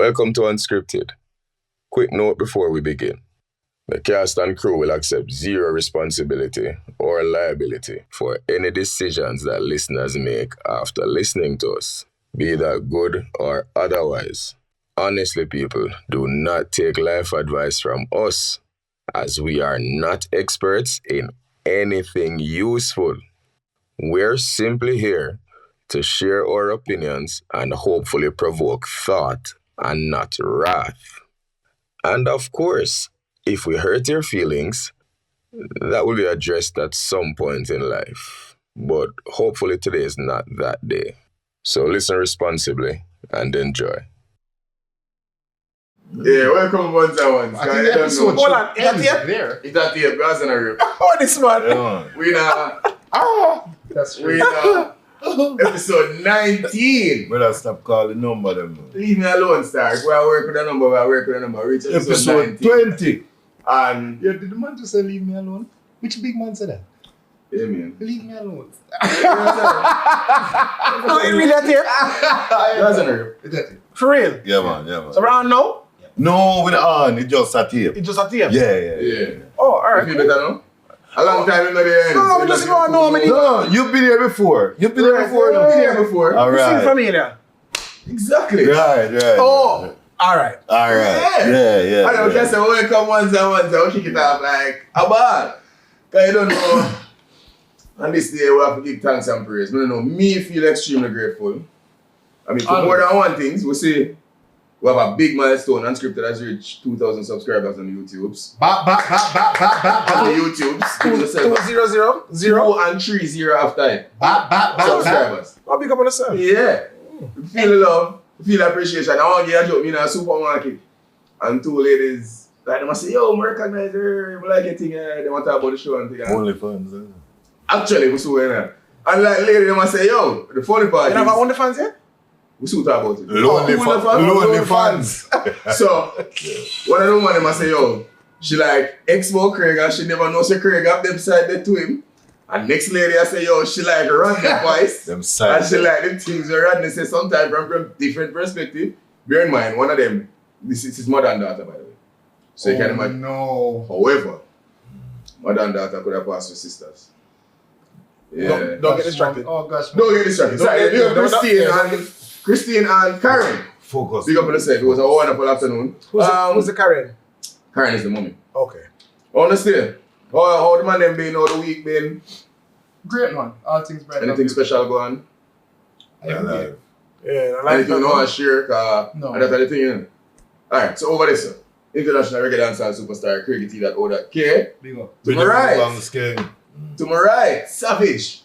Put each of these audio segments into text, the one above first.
Welcome to UnScripted. Quick note before we begin. The cast and crew will accept zero responsibility or liability for any decisions that listeners make after listening to us, be that good or otherwise. Honestly, people, do not take life advice from us, as we are not experts in anything useful. We're simply here to share our opinions and hopefully provoke thought and not wrath. And of course, if we hurt your feelings, that will be addressed at some point in life. But hopefully today is not that day. So listen responsibly and enjoy. Yeah, welcome once and once. I think the episode Hold on, is that tape? there. It's that tape, guys, and a rip. Oh, this man. Yeah. We now, That's we true. now, episode 19. Brother, stop calling number them. Leave me alone, star. We are working with a number, Reach episode 19. 20. And, Yeah, did the man just say leave me alone? Which big man said that? yeah, man. Leave me alone. No, it really that tape? Guys, and a rip. Is that it? For real? Yeah, man. So we're on now? No, with the on, it just a tape. It's just a tape? Yeah. Yeah. Oh, You alright. feel better now? A long time in the end. No, we just don't know how many. No, you've been here before. You've been here before. I've been here before. All You see right. familiar? Exactly. Right. Oh, alright. All right. Yeah. I don't Yeah. guess I will come once and once. I will kick it off like a ball. Because you don't know. On this day, we have to give thanks and praise. No. Me feel extremely grateful. I mean, for more than one thing, we say we have a big milestone. UnScripted has reached 2,000 subscribers on the YouTubes. On the YouTubes. Give yourself 200 2 and 3 0 after it. Subscribers. I'll pick up on yourself. Yeah. Feel the love. Feel the appreciation. I want to get a joke. Me in a supermarket. And 2 ladies, like, they must say, yo, I recognize her. I like your thing. They want to talk about the show and thing. Only fans. Actually, we saw it. And like lady, they must say, yo, the funny part You is, have our OnlyFans yet? we still talk about it. Lonely fans. So, one of them man, they must say, yo, she like Expo Craig and she never knows Craig up them side there to him. And next lady, I say, yo, she like Rodney voice. Them And sides. she like the things where Rodney say sometimes from different perspective. Bear in mind, one of them, this is his mother and daughter, by the way. So you can imagine. No. However, mother and daughter could have passed for sisters. Yeah. Don't get distracted. Oh gosh. Don't get distracted. Sorry, Christine and Karen. Focus. Big up on yourself. It was a wonderful afternoon. Who's the Karen? Karen is the mommy. Okay. Honestly, how the man them been, how the week been? Great man. All things bright. Anything special going? Alive. Yeah, I like Anything you want to share? No. And that's the thing, you know? Alright, so over this, international reggae dancehall superstar, Crickety.O.K. Big up. To my right. To my right, Savage.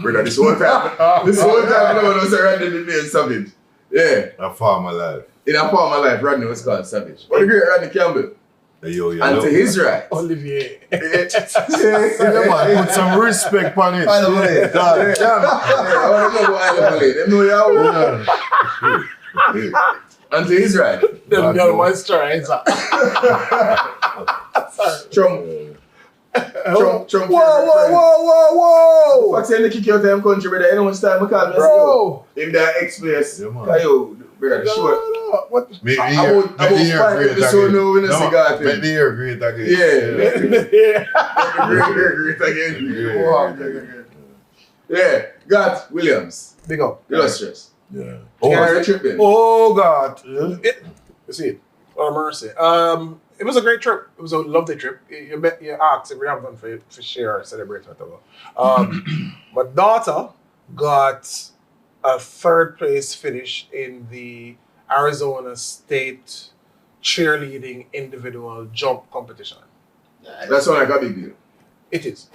Brother, this whole time, I know was Rodney the name Savage. Yeah. A farmer life. In a former life, Rodney was called Savage. What the great Rodney Campbell. Hey, yo, And to his right. Olivier. Yeah, man, put some respect on it. By the way. God damn. I want to know what I play. Them know you are. And to his right. Them young moisturizer. Trump. Trump. Whoa. What's saying they kick you out of them country, brother? You know much time I call me. Bro. In that X-Place. Yeah, man. Yo, brother, the show. No. What? Make the I year won't find episode now when I say God Make the year great again. Yeah. Great again. Yeah. Garth Williams. Big up. Illustrious. Yeah. How was the trip then? Oh God. You see, oh mercy. It was a great trip. It was a lovely trip. You asked if we have done for share or celebrate whatever. My daughter got a 3rd place finish in the Arizona State cheerleading individual jump competition. That's one like a big deal. It is.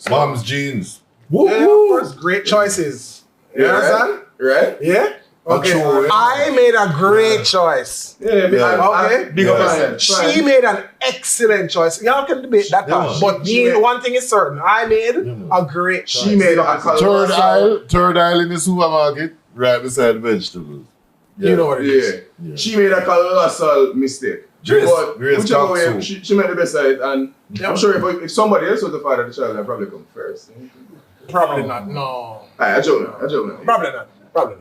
Mom's jeans. Yeah, of course, great choices. You understand? Right? Yeah? Okay. True, yeah. I made a great choice. Yeah. Okay. Big up on it. She made an excellent choice. Y'all can debate that Yeah, part. But one thing is certain. I made a great choice. She made a Third aisle in the supermarket, right beside vegetables. Yeah. You know what it is. Yeah. She made a colossal mistake. But whichever way, she made the best of it. And I'm sure if somebody else was the father of the child, I'd probably come first. Probably not. No. I joke now. Probably not.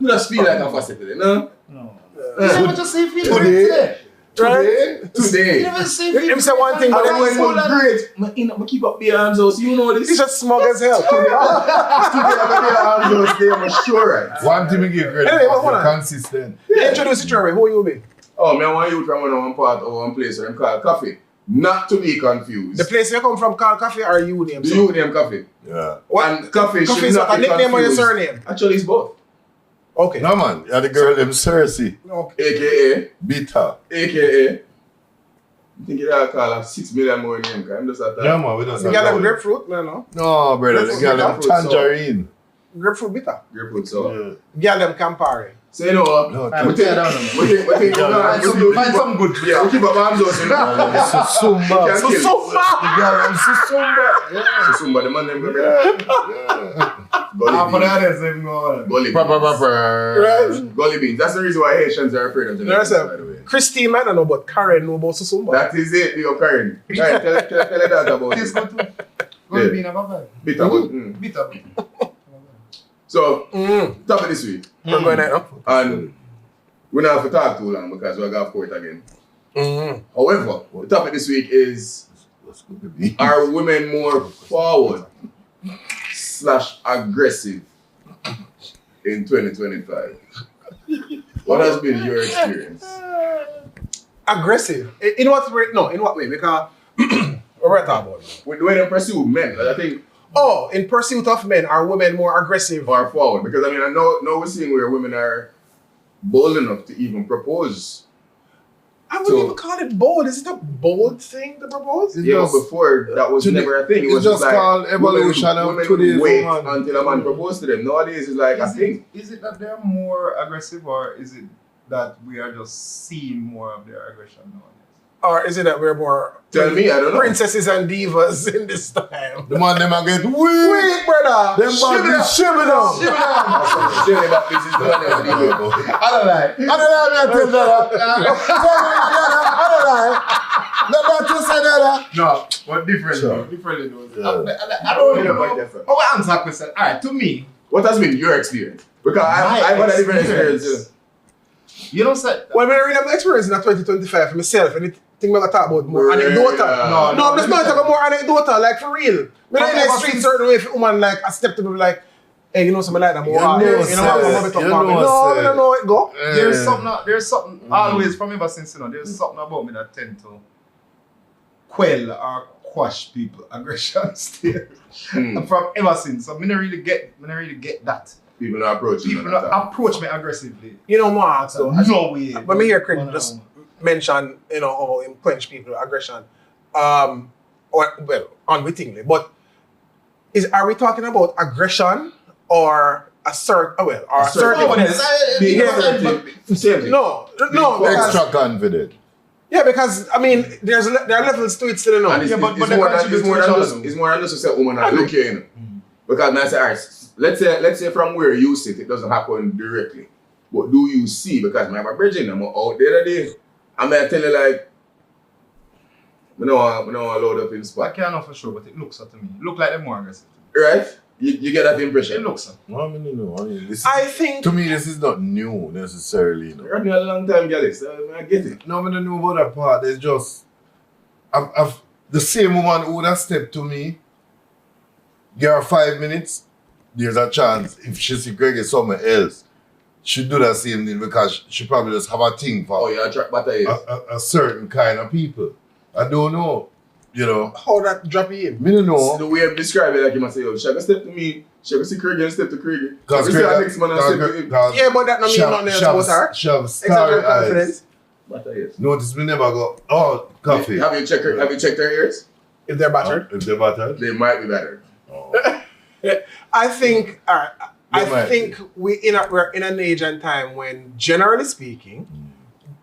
You just feel like a facet today, no? No. You never just say feel Today? great Today. You never say feel Him say one thing, but And then when he's it was great, I keep up the arms house, you know this. he's just smug as hell. Today, I'm going to stay, I'm sure. Right? One thing we give credit Anyway, for, hold on. consistent. Introduce the jury. Who you be? Oh, man, I want you from one part or one place where I'm called Koffy. Not to be confused. The place you come from called Koffy or you name? Do you name Koffy? Yeah. What? And Koffy Koffy should is not not a be nickname or your confused. surname? Actually, it's both. Okay. No man, you're the girl them Cersei. Okay. AKA, Bitter. AKA. I think you gotta call her 6 million more name, because I'm just at that. Yeah man, we don't You got them grapefruit, man, no? No brother, the girl them Grapefruit, so- tangerine. Grapefruit bitter. Grapefruit, so. Yeah. Get them Campari. So, you know, No, I'm we think, down. we think, Find some good. yeah, we keep up arms out, you know. Susumba. Can't kill. The girl them Susumba. So somebody, man, them go After that, is him going. Gully Papa. beans. Gully beans. That's the reason why Haitians are afraid of Jamaicans, There's by the way. Christine might not know, but Karen know about Susumba. That is it, big up Karen. Right, tell her that about This it. go to. Go to be in a bubble. Bitter, but, mm. Bitter. So, Mm. topic this week. We're going there, no? And we don't have to talk too long because we're going to court again. Mm. However, the topic this week is, are women more forward / aggressive in 2025? What has been your experience? Aggressive. In what way? No, in what way? Because we're talking about. When they pursue men, I think, Oh, in pursuit of men, are women more aggressive? are forward. Because I mean, I know we're seeing where women are bold enough to even propose. I wouldn't even call it bold. Is it a bold thing to propose? It's Yeah, just- but before that was today- never a thing. It it's was just like called evolution of women today's wait woman. until a man proposed to them. Nowadays, it's like a thing. Is it that they're more aggressive, or is it that we are just seeing more of their aggression nowadays? Or is it that we're more Tell me, I don't know. princesses and divas in this time? The man them a get weak. Wait, brother! Them body shivering up. Surely that bitch is the one that will do it. I don't like. I don't know me tell that. I don't lie. Let me say that. No, but different. Sure. Though. Different. Yeah. I don't Yeah, know. quite different. Oh, answer that question. All right, to me, What has been your experience? Because I've had a different experience. you don't say. Well, when I read my experience in 2025 for myself, anything I'm going to talk about more anecdotal. Yeah. No, I'm just not talking more anecdotal, like for real. When I in the street certain way, if a woman like a step to be like, hey, you know something like that, more You hard. know, You know, sir. I'm You talking know, about. No, sir. I don't know it go. There's something always from ever since, you know, there's something about me that tend to quell or quash people aggression still. From ever since. So I don't really get that. People not approaching. People not approach me aggressively. You know, Mark, so No way. when me hear Craig just mention, you know, how him quench people aggression, or well, unwittingly, but are we talking about aggression or assertiveness? Being Yeah. assertive. Same thing. No, because, Extra confident. yeah, because I mean, there are levels to it still, you know. And it's, Yeah, but it's, they more than, contribute it's more to than each just other. it's more than just to say woman and look here, you know. Because man say, alright, let's say from where you sit, it doesn't happen directly. But do you see? Because I have a bridging, I'm out the other day. I'm gonna tell you like, we don't want to load up in I spot. can't know for sure, but it looks to me. Look like they're more aggressive. Right? You get that It impression. looks. Well, I mean, this I think to me, this is not new necessarily. You know. Rodney a long time, girl, so I get it. No, I don't know about that part. There's just, I've the same woman who would have stepped to me. Give her 5 minutes. There's a chance if she see Greg is somewhere else, she'd do that same thing because she probably just have a thing for Oh, yeah, track butter is. a certain kind of people. I don't know. You know, how that drop you in. me don't The know. way I describe it, like you must say, yo, she can step to me, she can see Craig and step to Craig. Because She can see the next man and step to him. Yeah, but that don't mean nothing else about her. She have Except star her confidence. eyes. Butter is. Notice me never go, oh, coffee. Have you checked her ears? If they're battered. If they're battered. They might be better. Oh. I think, They I might think we're in an age and time when, generally speaking,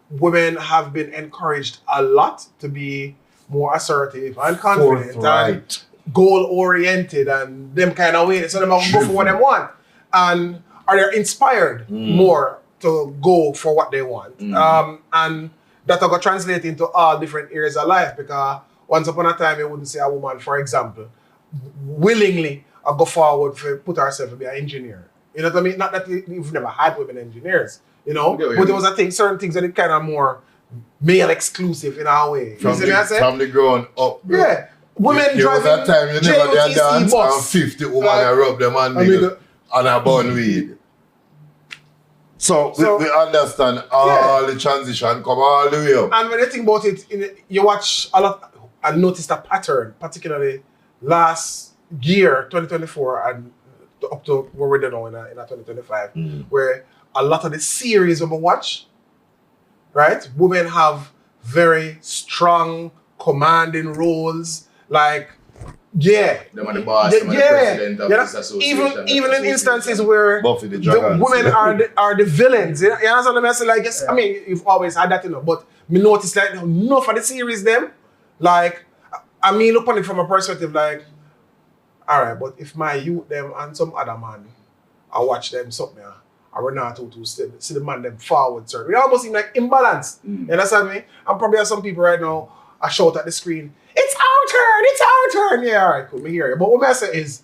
women have been encouraged a lot to be more assertive and confident and Forthright. goal-oriented and them kind of way. So them have to go for what they want. And are they inspired more to go for what they want? And that will go translate into all different areas of life, because once upon a time you wouldn't see a woman, for example, willingly go forward for put herself to be an engineer. You know what I mean? Not that you've never had women engineers, You know? Okay, But there was a thing, certain things that it kind of more male exclusive in our way. You see what I say? From the ground up, bro. Yeah. Women there was driving a time you never did JOTC dance and bus. 50 women Like, rub them on I mean, nigga and a bun weed. So we understand all the transition come all the way up. And when you think about it, you watch a lot, I noticed a pattern, particularly last year, 2024, and up to where we're now in 2025, where a lot of the series we watch, right, women have very strong, commanding roles, like, Them are the boss, them are the president of this association. Even in instances where Buffy the the Dragons. women are the villains. You understand what I say? Like, yes, I mean, you've always had that, you know, but me notice like enough of the series them, like, I mean, look on it from a perspective like, all right, but if my youth them and some other man, I watch them something, I run out to see the man them forward, sir. We almost seem like imbalance. You understand me? And probably have some people right now, I shout at the screen, it's our turn. Yeah, all right, cool, me hear you. But what I say is,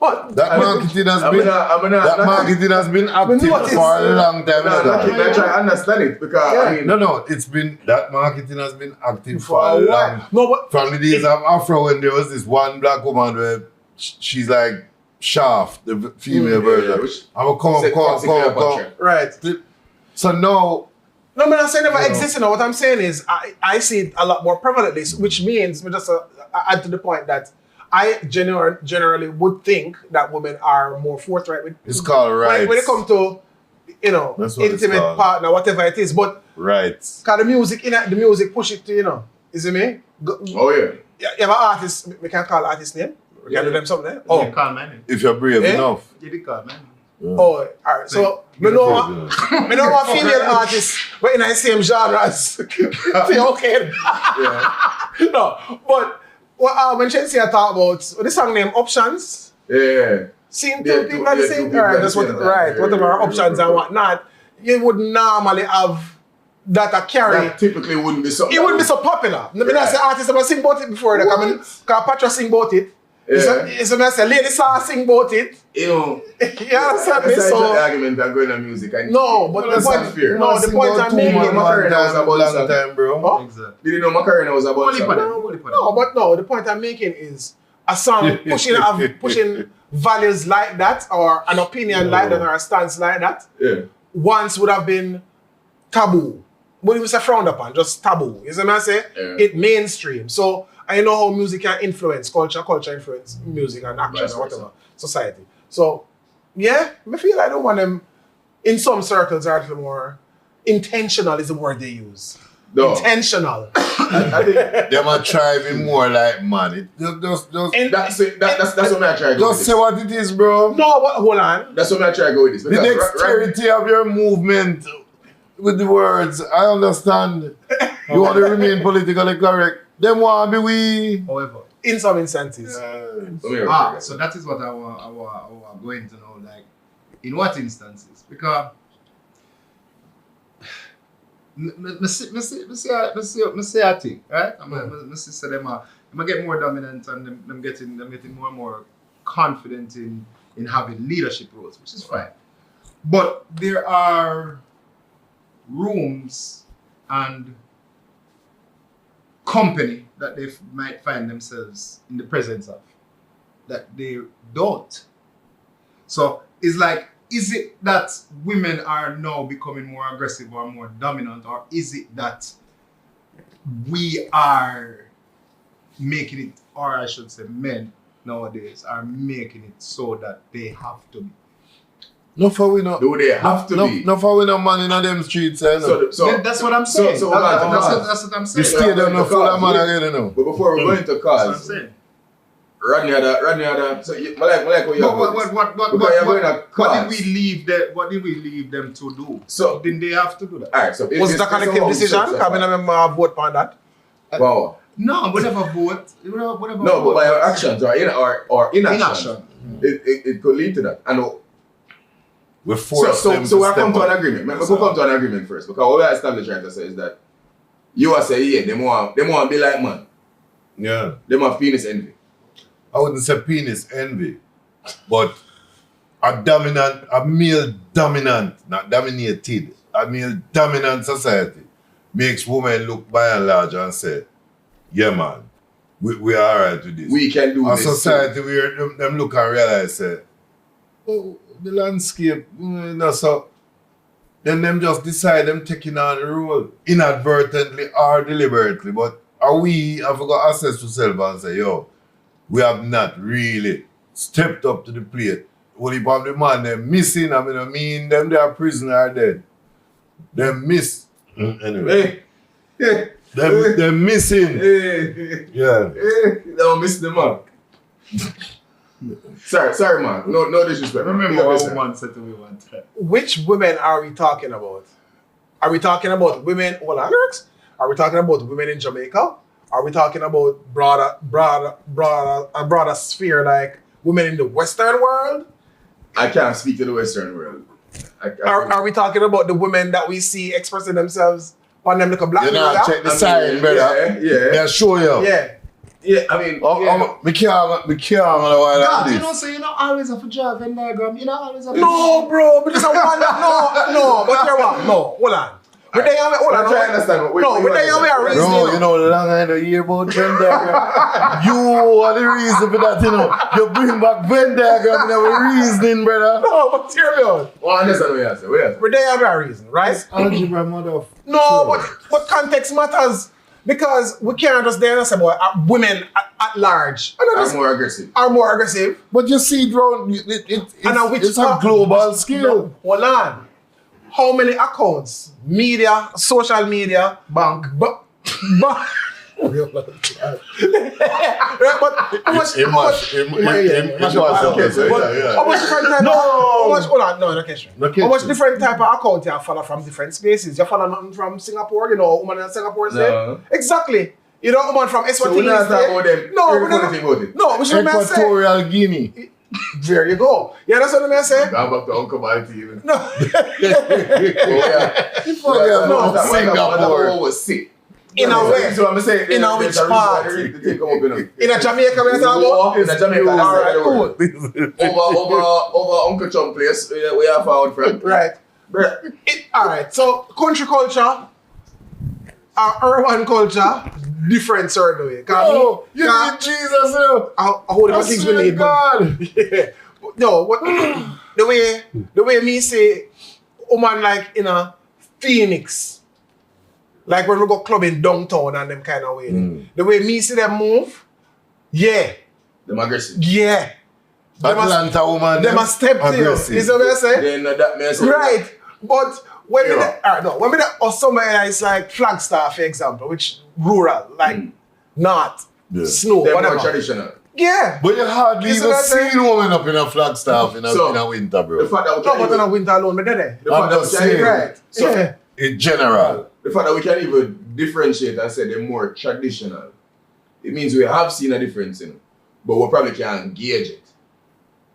That marketing has been active notice, for a long time. I try to understand it because I mean, No, it's been, that marketing has been active for a a long while. No, but From the days of Afro when there was this one black woman where she's like Shaft, the female version. I will come. right. So now, No, I'm not saying never exists. What I'm saying is I see it a lot more prevalently, which means, just add to the point that I generally would think that women are more forthright with. it's called rights. When it comes to, you know, That's what it's intimate called. partner, whatever it is. But Rights. cause the music push it to, you know, you see me? oh yeah. You have an artist, we can call artist name? We can do them something there? Oh, you call my name. If you're brave Eh? enough. You did call my name. Oh, alright. So, me know a female artist, but in the same genres. Okay. No, but when Chelsea talk about the song name Options, Yeah. seeing Yeah, two people at the two same people time, at that's the what same time. right, Yeah, whatever yeah, options yeah. and whatnot, you would normally have that a carry. That typically wouldn't be something. It wouldn't be so popular. I mean, I say artists have sing about it before. Like, I mean, because Patra sing about it. Yeah. It's a mess. Lady Saw sing about it. You know, You understand me? it's So, the argument that going on music. And no, but the that's point, not fair. no, the point I'm making. Macarena was about long something. time, bro. Huh? Exactly. Did you know Macarena was about Only for something? them. No, but no, the point I'm making is a song pushing values like that, or an opinion like that, or a stance like that, Yeah. once would have been taboo. But it was a frowned upon, just taboo. You see what I say? Yeah. It mainstream. So I know how music can influence culture influence music and action Vice and whatever, versa. society. So yeah, I feel I don't want them, in some circles are a little more intentional is the word they use. No. Intentional. I think Them are thriving more like man. It just And- that's what I try to go with just say this. what it is, bro. No, but hold on. That's what I try to go with this. The Because dexterity of your movement with the words, I understand. You want to remain politically correct. Them want to be we. However, In some instances. so that is what I want going to know. Like, in what instances? Because me see a thing, right? Me see them get more dominant and them getting more and more confident in having leadership roles, which is fine. But there are rooms and company that they might find themselves in the presence of that they don't. So it's like, is it that women are now becoming more aggressive or more dominant, or is it that we are making it, or I should say men nowadays are making it so that they have to be? No for we not. Do they have to be? No for we not man in them streets. I know. So That's what I'm saying. so That's what I'm The saying. stadium not full of man again, you know. But before we go into That's what I'm cause, saying. Rodney had a so I like what you have What did we leave them to do? So Didn't they have to do that? alright, so Was it a collective decision? I mean, I remember vote on that. Wow. No, we never vote. No, but by our actions or inaction, it could lead to that. And We force them so to we'll come step to an up. agreement. We'll come to an agreement first, because what we established right to say is that you are saying yeah, they want to be like man. Yeah. They want penis envy. I wouldn't say penis envy, but a male dominant, not dominated, a male dominant society makes women look by and large and say, yeah man, we are alright with this. We can do a this. A society where them look and realize, say, oh, the landscape, so then them just decide them taking on the role inadvertently or deliberately. But are we have got access to self and say, yo, we have not really stepped up to the plate. What if the man them missing? I mean them they are prisoner are dead. Them miss. Anyway. Hey. Them missing. Hey. Yeah. They don't miss the mark. Sorry, man. No disrespect. Remember what woman said to me one time. Which women are we talking about? Are we talking about women all lyrics? Are we talking about women in Jamaica? Are we talking about a broader sphere like women in the Western world? I can't speak to the Western world. Are we talking about the women that we see expressing themselves on them little black You know, check the sign, brother. Yeah. They'll show you. Yeah, I mean, we can't while God, this. you know, so you not always have to draw a Venn diagram. You not always have to. No, bro, but it's a one. No, but you're wrong. No, hold on. But they have hold on. I'm trying to understand. But they have a reason. Bro, you know, the long I don't hear about Venn diagram. You are the reason for that, you know. You bring back Venn diagram and have a reasoning, brother. No, but hear me out. Well, I understand what you're saying. But they have a reason, right? Algebra, mother. No, but context matters. Because we can't just there and say about women at large. Are more aggressive. Are more aggressive. But you see, bro, it's a global scale. No, hold on. How many accounts, media, social media, Bank. but how much different type of account you follow from different spaces? You follow nothing from Singapore, you know, woman in Singapore say? No. Exactly. You know, woman from Eswatini. So we're not talking about them. No, we should say. Equatorial Guinea. There you go. Yeah, that's what I say. I'm back to Uncle Balti even. No. Singapore was sick. In a way. So I'm saying, in a which part? In a Jamaica, we're talking about? In a Jamaica, alright, cool. Over Uncle Chum place, we have out front. Right. Alright, so country culture, urban culture, different sort of way. Oh, you need Jesus, you. How the things we need. God. Yeah. No, what, the way me say, woman like in a Phoenix. Like when we go clubbing downtown and them kind of way. The way me see them move, yeah. Them aggressive. Yeah. Atlanta woman. Them a step to you. Is that what I say? Then that may say. Right. But when we or somewhere it's like Flagstaff, for example, which rural, like not snow, They're whatever. more traditional. Yeah. But you hardly even see a woman up in a Flagstaff in a winter, bro. The fact that but in a winter alone, but there. The fact that we can Right. So, yeah. In general. The fact that we can even differentiate and say they're more traditional, it means we have seen a difference in them, but we probably can't gauge it.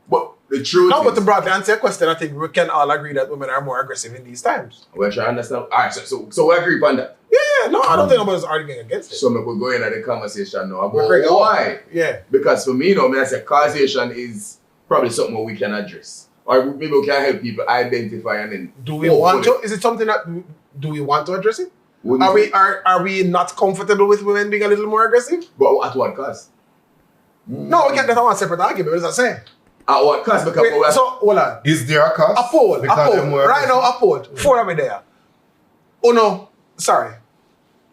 But the truth No, is, but to broadly answer your question, I think we can all agree that women are more aggressive in these times. we're trying to understand. Alright, so we agree upon that. Yeah, no, I don't think nobody's arguing against it. So we could go into the conversation now about We're great. why. Yeah. Because for me, you know, I say causation is probably something we can address. Or maybe we can help people identify and then Do we want to? Is it something that do we want to address it? Are we not comfortable with women being a little more aggressive? But at what cost? No, we can't get on a separate argument. What does that say? At what cost? Because Wait, so hold on. Is there a cost? A poll. Right now, a poll. 4 of me there. Oh no, sorry.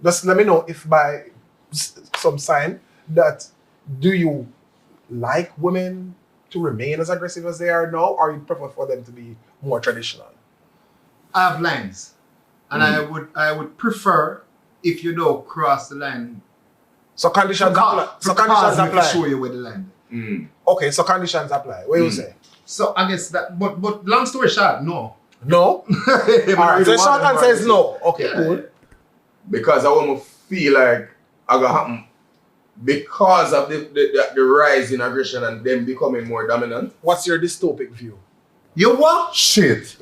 Just let me know if by some sign that do you like women to remain as aggressive as they are now, or you prefer for them to be more traditional? I have lines. And I would prefer if you don't cross the line. So conditions apply. So conditions apply. Show you where the line. Okay, so conditions apply. What do you say? So I guess that, but long story short, no. No? Alright, so short answer is no. Okay, cool. Because I want to feel like I got happen because of the rise in aggression and them becoming more dominant. What's your dystopic view? You what? Shit.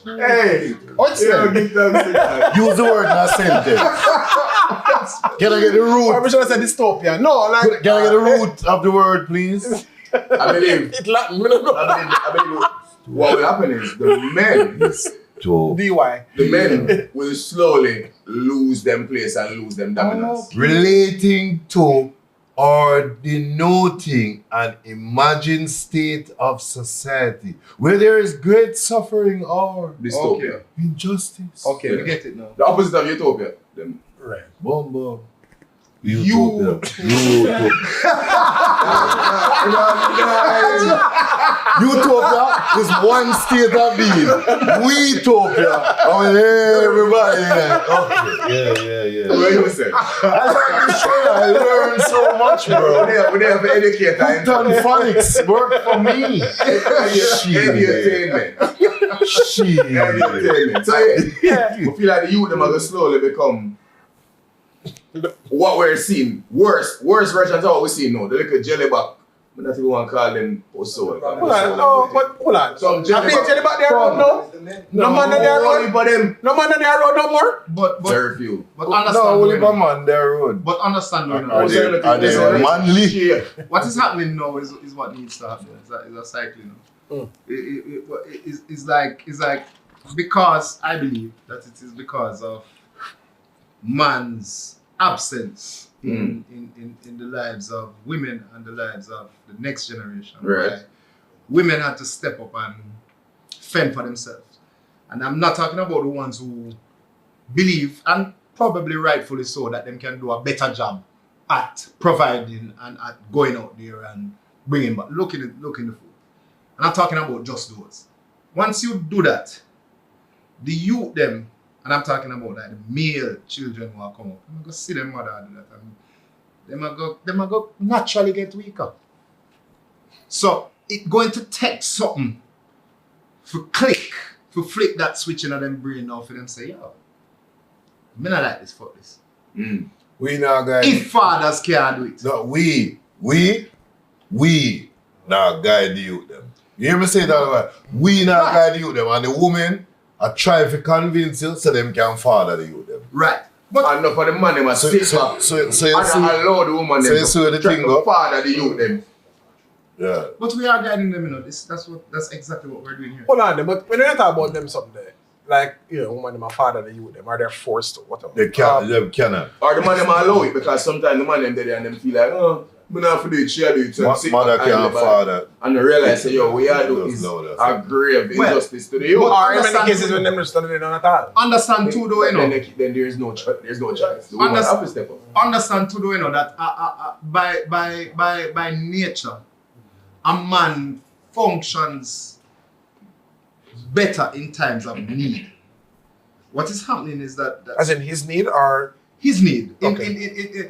Hey, What's that? Use the word, not sentence. Can I get the root? Or we should have said dystopia. No, like. Can I get the root of the word, please? I believe It Latin, I don't know. I believe what will happen is the men DY. the men will slowly lose them place and lose them dominance. relating to or denoting an imagined state of society where there is great suffering or Dystopia. injustice. Okay, we get it now. The opposite of utopia. Them. Right. Boom, boom. You- Utopia is one state of being. We-topia. Oh, yeah, everybody. Yeah. What you say? I learned so much, bro. We have to educate and Put on phonics work for me. entertainment. Shit. Entertainment. So yeah, we feel like the youth them are going to slowly become what we're seeing. Worse versions of what we see now. The little jellyback. I'm not even want to call them post-soul. Hold on, no, but hold on. Some I think jelly back there around now. No man on there only road. for them. No man on there road no more. But Very few. understand. No, only though, for man, their road. But understand, though, Are they manly? Shit. what is happening now is what needs to happen. Is a cycle, you know. It's like because I believe that it is because of man's absence in the lives of women and the lives of the next generation. Right. Women had to step up and fend for themselves. And I'm not talking about the ones who believe, and probably rightfully so, that them can do a better job at providing and at going out there and bringing back, looking the food. And I'm talking about just those. Once you do that, the youth them, and I'm talking about like the male children who are come up, I'm gonna see them mother do that, and them are go naturally get weaker. So it's going to take something for flip that switch in them brain now for them say, yo, me not like this, fuck this. We now guide. If fathers can't do it. No, we now guide the youth them. You hear me say that? Right? We now guide the youth them, and the women are trying to convince you so them can father the youth them. Right. But And not for the man them a sit back. So you And see, allow the woman so them you see where the try thing to go? father the youth them. Yeah. But we are guiding them, you know. That's exactly what we're doing here. Hold on, but when you talk about them something there, like woman them a father the youth them, are they forced to whatever? They can't. They cannot. Or the man them allow it because sometimes the man them there and them feel like, oh, we not have to do it, she do it. So sit Mother back and can't live father. and they realize, say, yo, we are doing Just is know that. a grave Well, injustice to the youth. Or in many Understand- cases when them just don't do it at all. Understand too, though, you know. Then there's no choice. The woman Understand- have to step up. Understand too, though, you know, that by nature, a man functions better in times of need. What is happening is that As in his need or his need. Okay.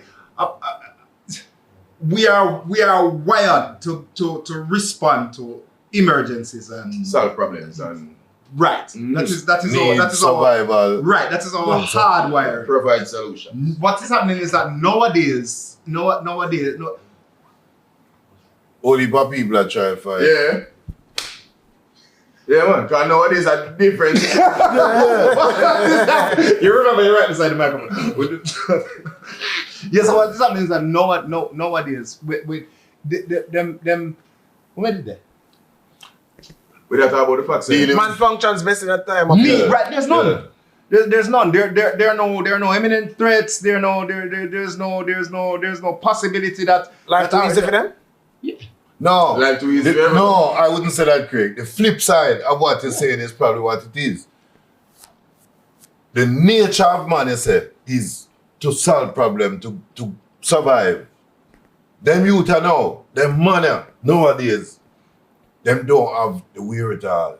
We are wired to respond to emergencies and Solve problems and right. Mm. That is Need our survival. right. That is our Well, so- hardwire. provide solution. What is happening is that nowadays, Only for people that try to fight. Yeah. Yeah, man. Because nowadays a different. you remember you're right beside the microphone. Yes, what is happening is that nowadays with them where did they? We don't talk about the facts. man functions best in that time. Me, right? There's none. There's none. There are no imminent threats. There's no possibility that Life too easy for them? No. Life too easy for everyone. No, I wouldn't say that, Craig. The flip side of what you're saying is probably what it is. The nature of man, you say, is to solve problem, to survive. Them youth are now, them money nowadays, them don't have the wherewithal.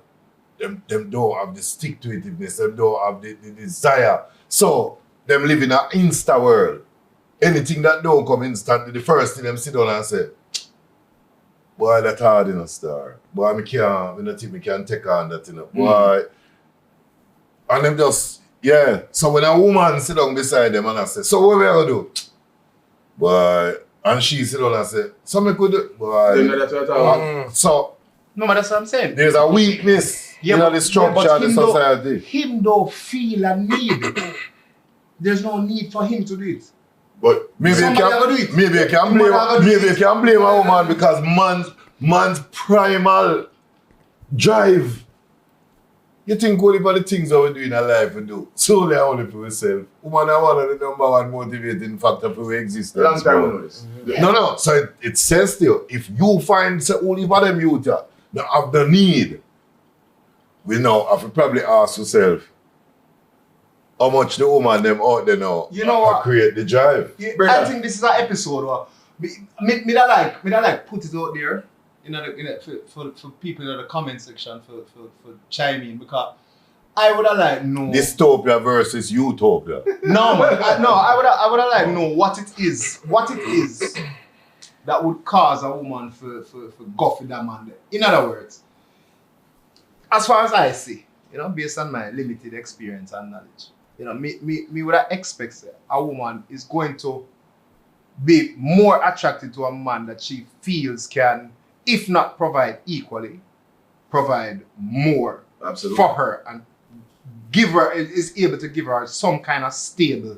Them don't have the stick-to-itiveness. Them don't have the desire. So, them live in an insta world. Anything that don't come instantly, the first thing them sit down and say, boy, that hard in a star. Boy, I don't think I can take on that, you know. Boy. And them just, yeah. So when a woman sit down beside them and I say, so what we going to do? Boy. And she sit down and say, so me could do, boy. Then that's what I talk. So no, but that's what I'm saying. there's a weakness in the structure of the society. Him don't feel a need. There's no need for him to do it. But Maybe you Somebody gotta do it. can blame a woman because man's primal drive. You think only about the things that we do in our life we do. Solely only for yourself. Woman are one of the number one motivating factor for our existence. Long time we know this. No. So it says to you, if you find say only for them youth that have the need, we now have to probably ask yourself how much the woman them out there now You know what? create the drive. Yeah, I think this is an episode where me that like put it out there for people in the comment section for chime in, because I would have like know Dystopia versus utopia. no man I would have like know what it is that would cause a woman for go for that man there. In other words, as far as I see, based on my limited experience and knowledge, me would have expected a woman is going to be more attracted to a man that she feels can, if not provide equally, provide more Absolutely. for her and is able to give her some kind of stable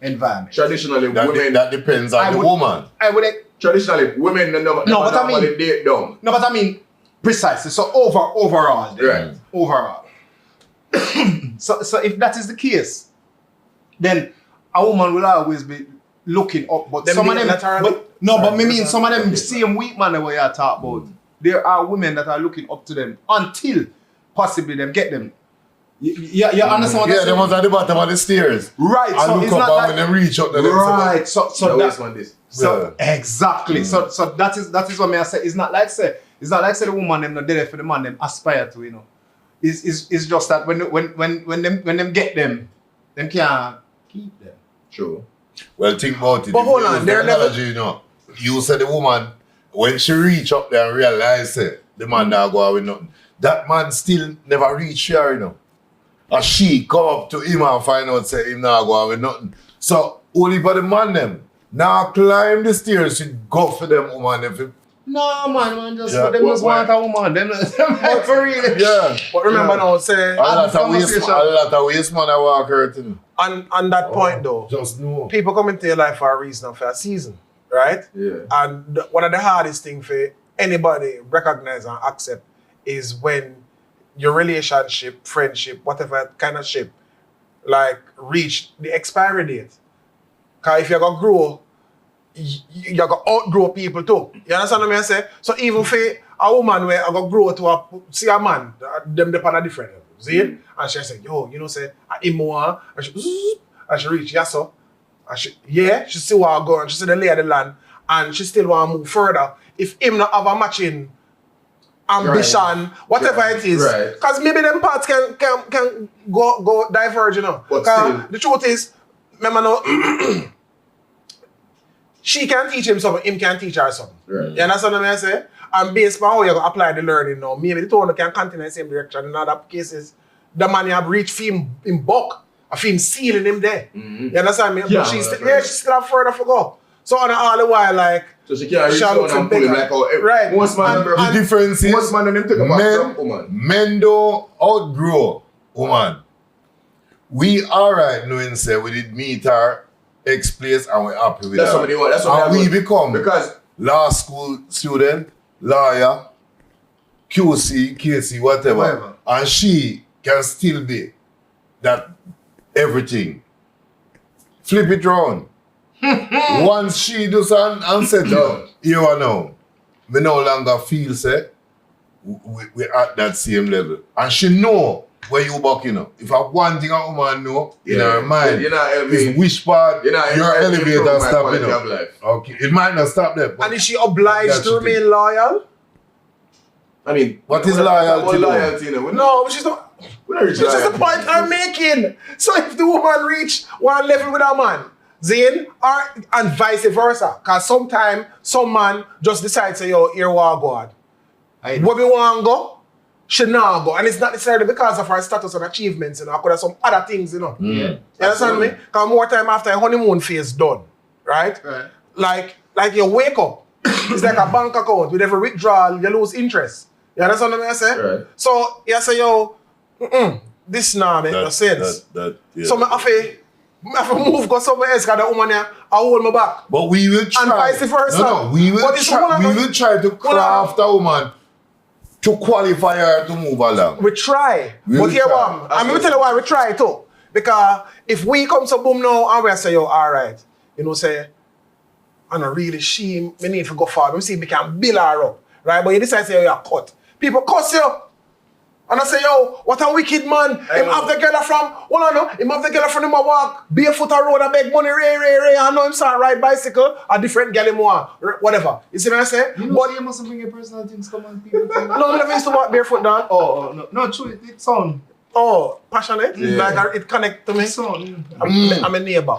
environment. Traditionally, women. That depends on the woman. I would Traditionally, women never date down. No, but I mean precisely. So overall, Right. Overall. so if that is the case, then a woman will always be looking up. But some of them, some of them same weak man that we are talking about. There are women that are looking up to them until possibly them get them. You understand what I'm saying? Yeah, they was at the bottom of the stairs. Right. And So look it's up not and like, when they reach up to them. right. So Yeah. exactly. So that is what me I say. It's not like say the woman them not there for the man them aspire to, It's just that when them get them can't keep them. True. Well, think about it. But If hold you on, use they're the analogy, you said the woman, when she reach up there and realize it, the man not go out with nothing. That man still never reach her, Or she come up to him and find out say him not go out with nothing. So only for the man them now climb the stairs, she go for them woman. No man, just Yeah. them just want a woman. Them for real. Yeah. But remember now, say, A lot of waste man I walk her to. on that point though, Just know. people come into your life for a reason and for a season, right? Yeah. And one of the hardest things for anybody recognize and accept is when your relationship, friendship, whatever kind of ship, like reach the expiry date. Because if you're going to grow, you're going to outgrow people too. You understand what I say? So even for a woman where I go grow to see a man, them depend on a different level. See it? And she say, say, I'm more, and she reach, yes, sir. And she still want to go, and she see the lay of the land, and she still want to move further. If him not have a matching ambition, whatever it is, because maybe them parts can go diverge, But Because the truth is, remember now, she can teach him something, him can teach her something. Right. You understand what I say? And based on how you apply the learning now, maybe the two can continue in the same direction. In other cases, the man you have reached him in bulk, I feel sealing him there. Mm-hmm. You understand me? Yeah, But she right. still have further to go. So on all the while, like, So she can't reach Shall down look and pull him bigger. like how Right. most man The difference is most man them take a back from woman. men don't outgrow woman. We alright knowing say we did meet her X place and we're happy with That's her. what they want. That's what And they we want. become Because law school student, lawyer, QC, KC, whatever. And she can still be that everything. Flip it round. Once she does and settle, you know, we no longer feel say we're at that same level. And she know where you back, If I one thing a woman know in her mind, you're not is which part you're not your helping elevator improve my stop, quality of life. Okay, it might not stop there. But and is she obliged That's to the remain loyal? I mean, What is loyalty, though? Loyalty, No, which is not. Which is the point I'm making. So if the woman reach one level with a man, Zane, and vice versa. Because sometimes some man just decides, say, yo, here we go. Where we want to go, she not go. And it's not necessarily because of her status and achievements, Could have some other things, Yeah. You understand me? Because more time after a honeymoon phase done, right? Like you wake up, it's like a bank account. With every withdrawal, you lose interest. You understand what I say? Right. So you say, yo, this now make no sense. Yeah. So I have to I have to move go somewhere else because the woman here I hold my back. But we will try. And vice versa. No, we will But it's try. We will try to craft a woman to qualify her to move along. We try. We But will here, try. I'm going to tell you why we try too. Because if we come to boom now and we say, yo, all right, you know, say, I don't really me need to go forward. We see if we can build her up. Right? But you decide to say, you're cut. People cuss you. And I say, yo, what a wicked man. Him have the girl from, him have the girl from him a walk, barefoot a road, a beg money, I know him start ride bicycle, a different girl him want, whatever. You see what I say? You know, you mustn't bring your personal things, come on, people. No, I never used to walk barefoot down. No, true, it sound. Oh, passionate? Yeah. Like it connect to me? It sound. I'm a neighbor.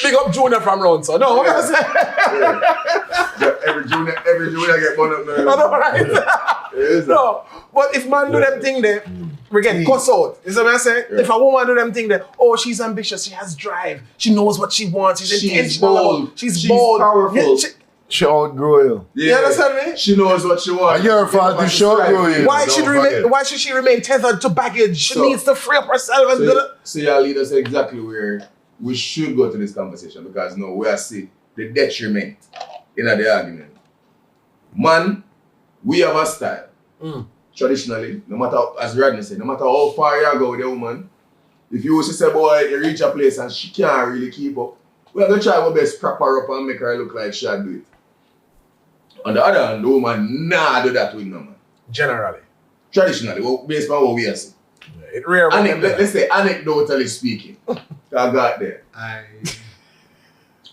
Big up Junior from round, so no, what can I say? Every junior get one up there. No, right? No, but if man do them thing there, we get cuss out. You see what I'm saying? Yeah. If a woman do them thing there, oh, she's ambitious, she has drive, she knows what she wants, she's intentional. bold. She's bold. Powerful. Yeah, She outgrow you. you understand me? She knows what she wants. And your fault to show you. Why Don't should she remain tethered to baggage? She So- needs to free up herself and do that. So y'all lead us exactly where we should go to this conversation because now we are see the detriment in the argument. Man, we have a style. Traditionally, no matter, as Rodney said, no matter how far you go with a woman, if you used to say, boy, you reach a place and she can't really keep up, we are going to try our best to prop her up and make her look like she'll do it. On the other hand, the woman nah do that with no man. Generally. Traditionally, based on what we are seeing. It rare when them do that. Let's say anecdotally speaking. I got there.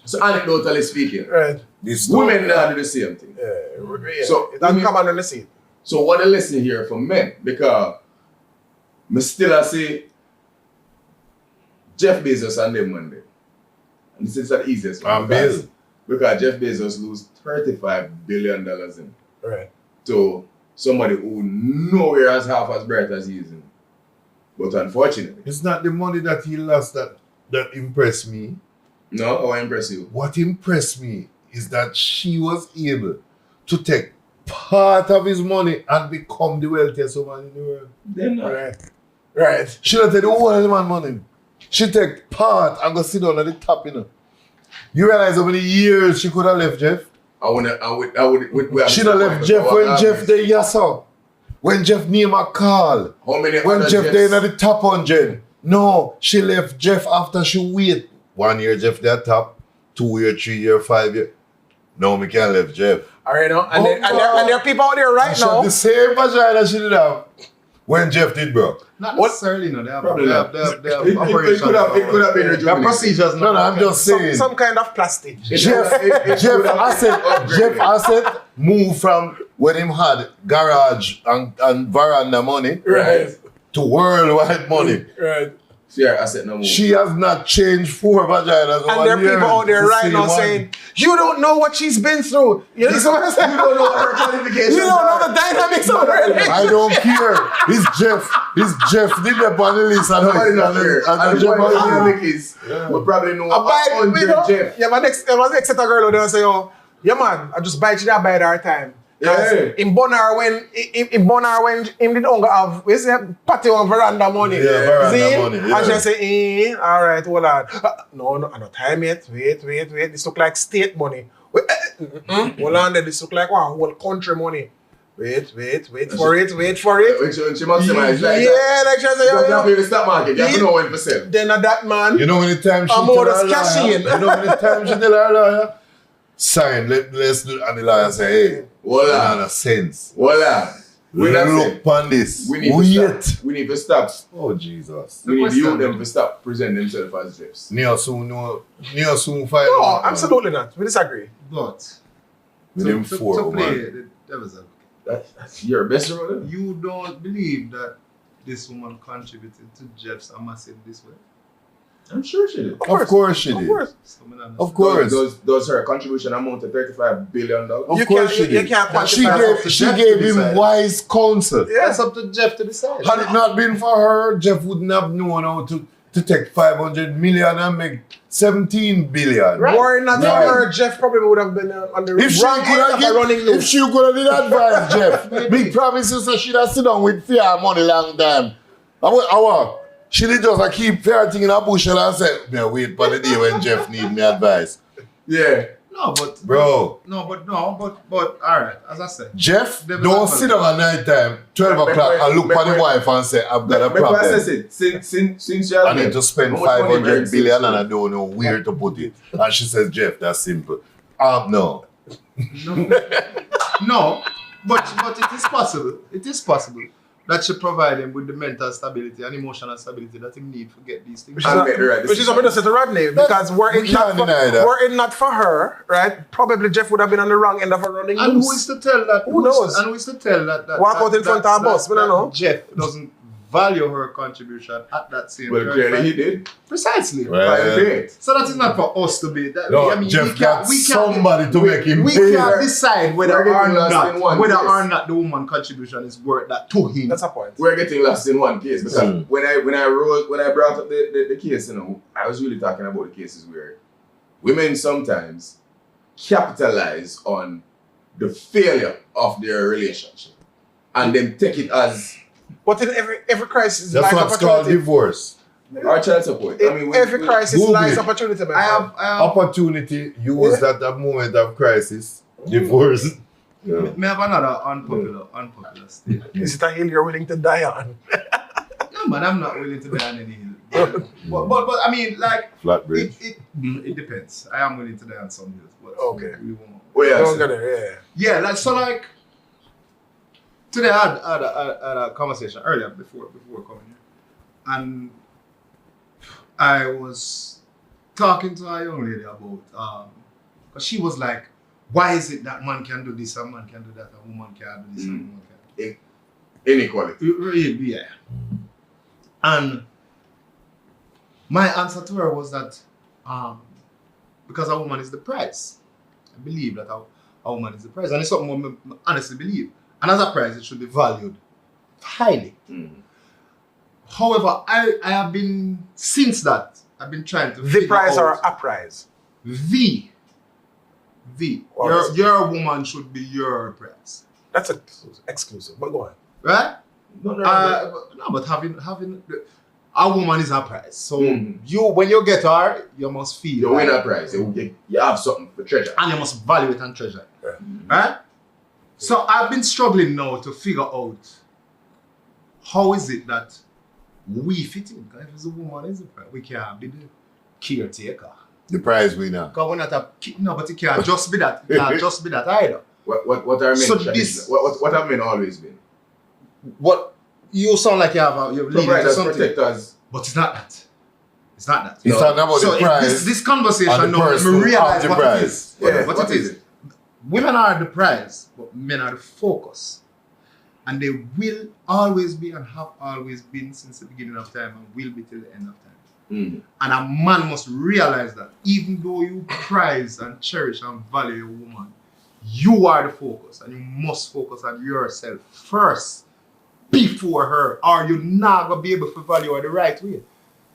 So anecdotally speaking, Right. women now do the same thing. Yeah. So, it doesn't women- come under the seat. So what a lesson here for men, because me still I say Jeff Bezos and them Monday. And this is the easiest one. I'm busy. Because Jeff Bezos lose $35 billion in Right. to somebody who nowhere as half as bright as he is. But unfortunately, It's not the money that he lost that impressed me. no, how impress you? What impressed me is that she was able to take part of his money and become the wealthiest woman in the world. Then not. Right. She don't take the whole of the man money. She take part and go sit down at the top, you know. You realize how many years she could have left Jeff? I would. She done left Jeff when Jeff there, yes sir. When Jeff name a call. How many When other Jeff Jeffs? there in the top 100. No, she left Jeff after she wait. 1 year Jeff there top, 2 year, 3 year, 5 year. No, me can't left Jeff. All right, no? And there are people out there right She have now. the same vagina she did have when Jeff did broke. Not What? necessarily, no. They have Probably not. they have It operations. could have been They have rejuvenated. procedures. No, I'm just saying. Some kind of plastic. Jeff could have been upgraded. Jeff Asset moved from when him had garage and veranda money Right. to worldwide money. Right. Fair asset no more. She has not changed 4 vaginas. And there are people out there right now saying, you don't know what she's been through. You know what I'm saying? You don't know her qualifications. You don't know the dynamics of her relationship. I don't care. It's Jeff did the on the list and Nobody not there. And the Jeff point on the of is, we probably know I buy, 100 you know, Jeff. yeah, my next set of girl will say, oh, yeah man, I just buy you that by our time. Yeah. In Bonar when him did only have we say patio and veranda money. Yeah, veranda See? money, yeah. And she say, all right, hold on. No, I don't time yet. Wait. This look like state money. Hold on, there. This look like one whole country money. Wait for it. When she maximize like Yeah, like she say, You have to yo. pay the stock market. You have to know when to sell. Then at that man. You know how many times she I'm tell out her of cash lawyer? in. You know how many times she tell her lawyer? Sign, let's do, and the lawyer say, hey, Voila. not a sense. Voila. We not Look say. upon this. We need to Wait. stop. We need to stop. Oh, Jesus. We need question. you them to stop presenting themselves as Jeffs. Near soon find No, out. absolutely not. We disagree. But With them to 4, play man. the devil's advocate, That's your best role. you don't believe that this woman contributed to Jeff's amassing this way? I'm sure she did. Of course she Of did. course. So me not Of understand. course. Does her contribution amount to $35 billion? Of You course can't- she you did. can't And she quantify gave, she Jeff gave to him decide. wise counsel. Yeah. That's up to Jeff to decide. Had it not been for her, Jeff wouldn't have known how to take 500 million and make 17 billion. Right. Were it not for Right. her, Jeff probably would have been on the If she wrong could end have of a running if loose. she could have did advise Jeff, big promises that she'd have sit down with fear money long time. She did just keep ferreting in her bush and I said, "Me wait for the day when Jeff need me advice." Yeah. No, but Bro. But all right. As I said, Jeff, don't sit down at night time, 12 o'clock, and look for the wife and say, "I've got a problem. Since I need to spend 500 billion and I don't know where to put it." And she says, "Jeff, that's simple." No. No, but it is possible. It is possible that should provide him with the mental stability and emotional stability that he need to get these things. Which is what I said to Rodney, because were it not for her, right, probably Jeff would have been on the wrong end of a running And loose. who is to tell that? Who knows? And who is to tell that Walk out in front of a bus, we don't know. Jeff doesn't value her contribution at that same Well, time. clearly he did. Precisely. Well, So that is not for us to be. no, Jeff got somebody to make him We pay. can't decide whether We're or getting lost in one not case. the woman contribution is worth that to him. That's a point. We're getting lost in one case because when I brought up the case, I was really talking about the cases where women sometimes capitalize on the failure of their relationship and then take it as But in every crisis, That's lies what's called opportunity. divorce. our child support. In every crisis, Google lies it. opportunity. My I friend. have Opportunity, use that at moment of crisis. Divorce. may have another unpopular statement. Is it a hill you're willing to die on? No man, I'm not willing to die on any hill. But I mean, like Flat bridge. it depends. I am willing to die on some hills, but Okay. we won't. Oh yeah, Don't so- get it, Yeah, like today I had a conversation earlier before coming here, and I was talking to a young lady about because she was like, why is it that man can do this and man can do that and woman can't do this and woman can't do inequality. yeah. And my answer to her was that because a woman is the prize. I believe that a woman is the prize, and it's something I honestly believe. And as a prize, it should be valued highly. However, I have been, since that, I've been trying to The figure prize out or a prize? your woman should be your prize. That's exclusive, but go on. Right? No, But having a woman is a prize. So Mm. when you get her, you must feel you win a prize. You have something for treasure. and you must value it and treasure it. Yeah. Right? So I've been struggling now to figure out how is it that we fit in. Because if it's a woman, is a prize. We can't be the caretaker. The prize winner. Because we're not but it can't just be that. It can't just be that either. What are men? So what have men always been? What you sound like you're leading to Providers, something. protectors. But it's not that. It's not that. It's not about So the if prize. this conversation and the now, person me realize of the what prize. it is. Yeah, what it is. Women are the prize, but men are the focus. And they will always be and have always been since the beginning of time and will be till the end of time. And a man must realize that even though you prize and cherish and value a woman, you are the focus and you must focus on yourself first before her, or you're not going to be able to value her the right way.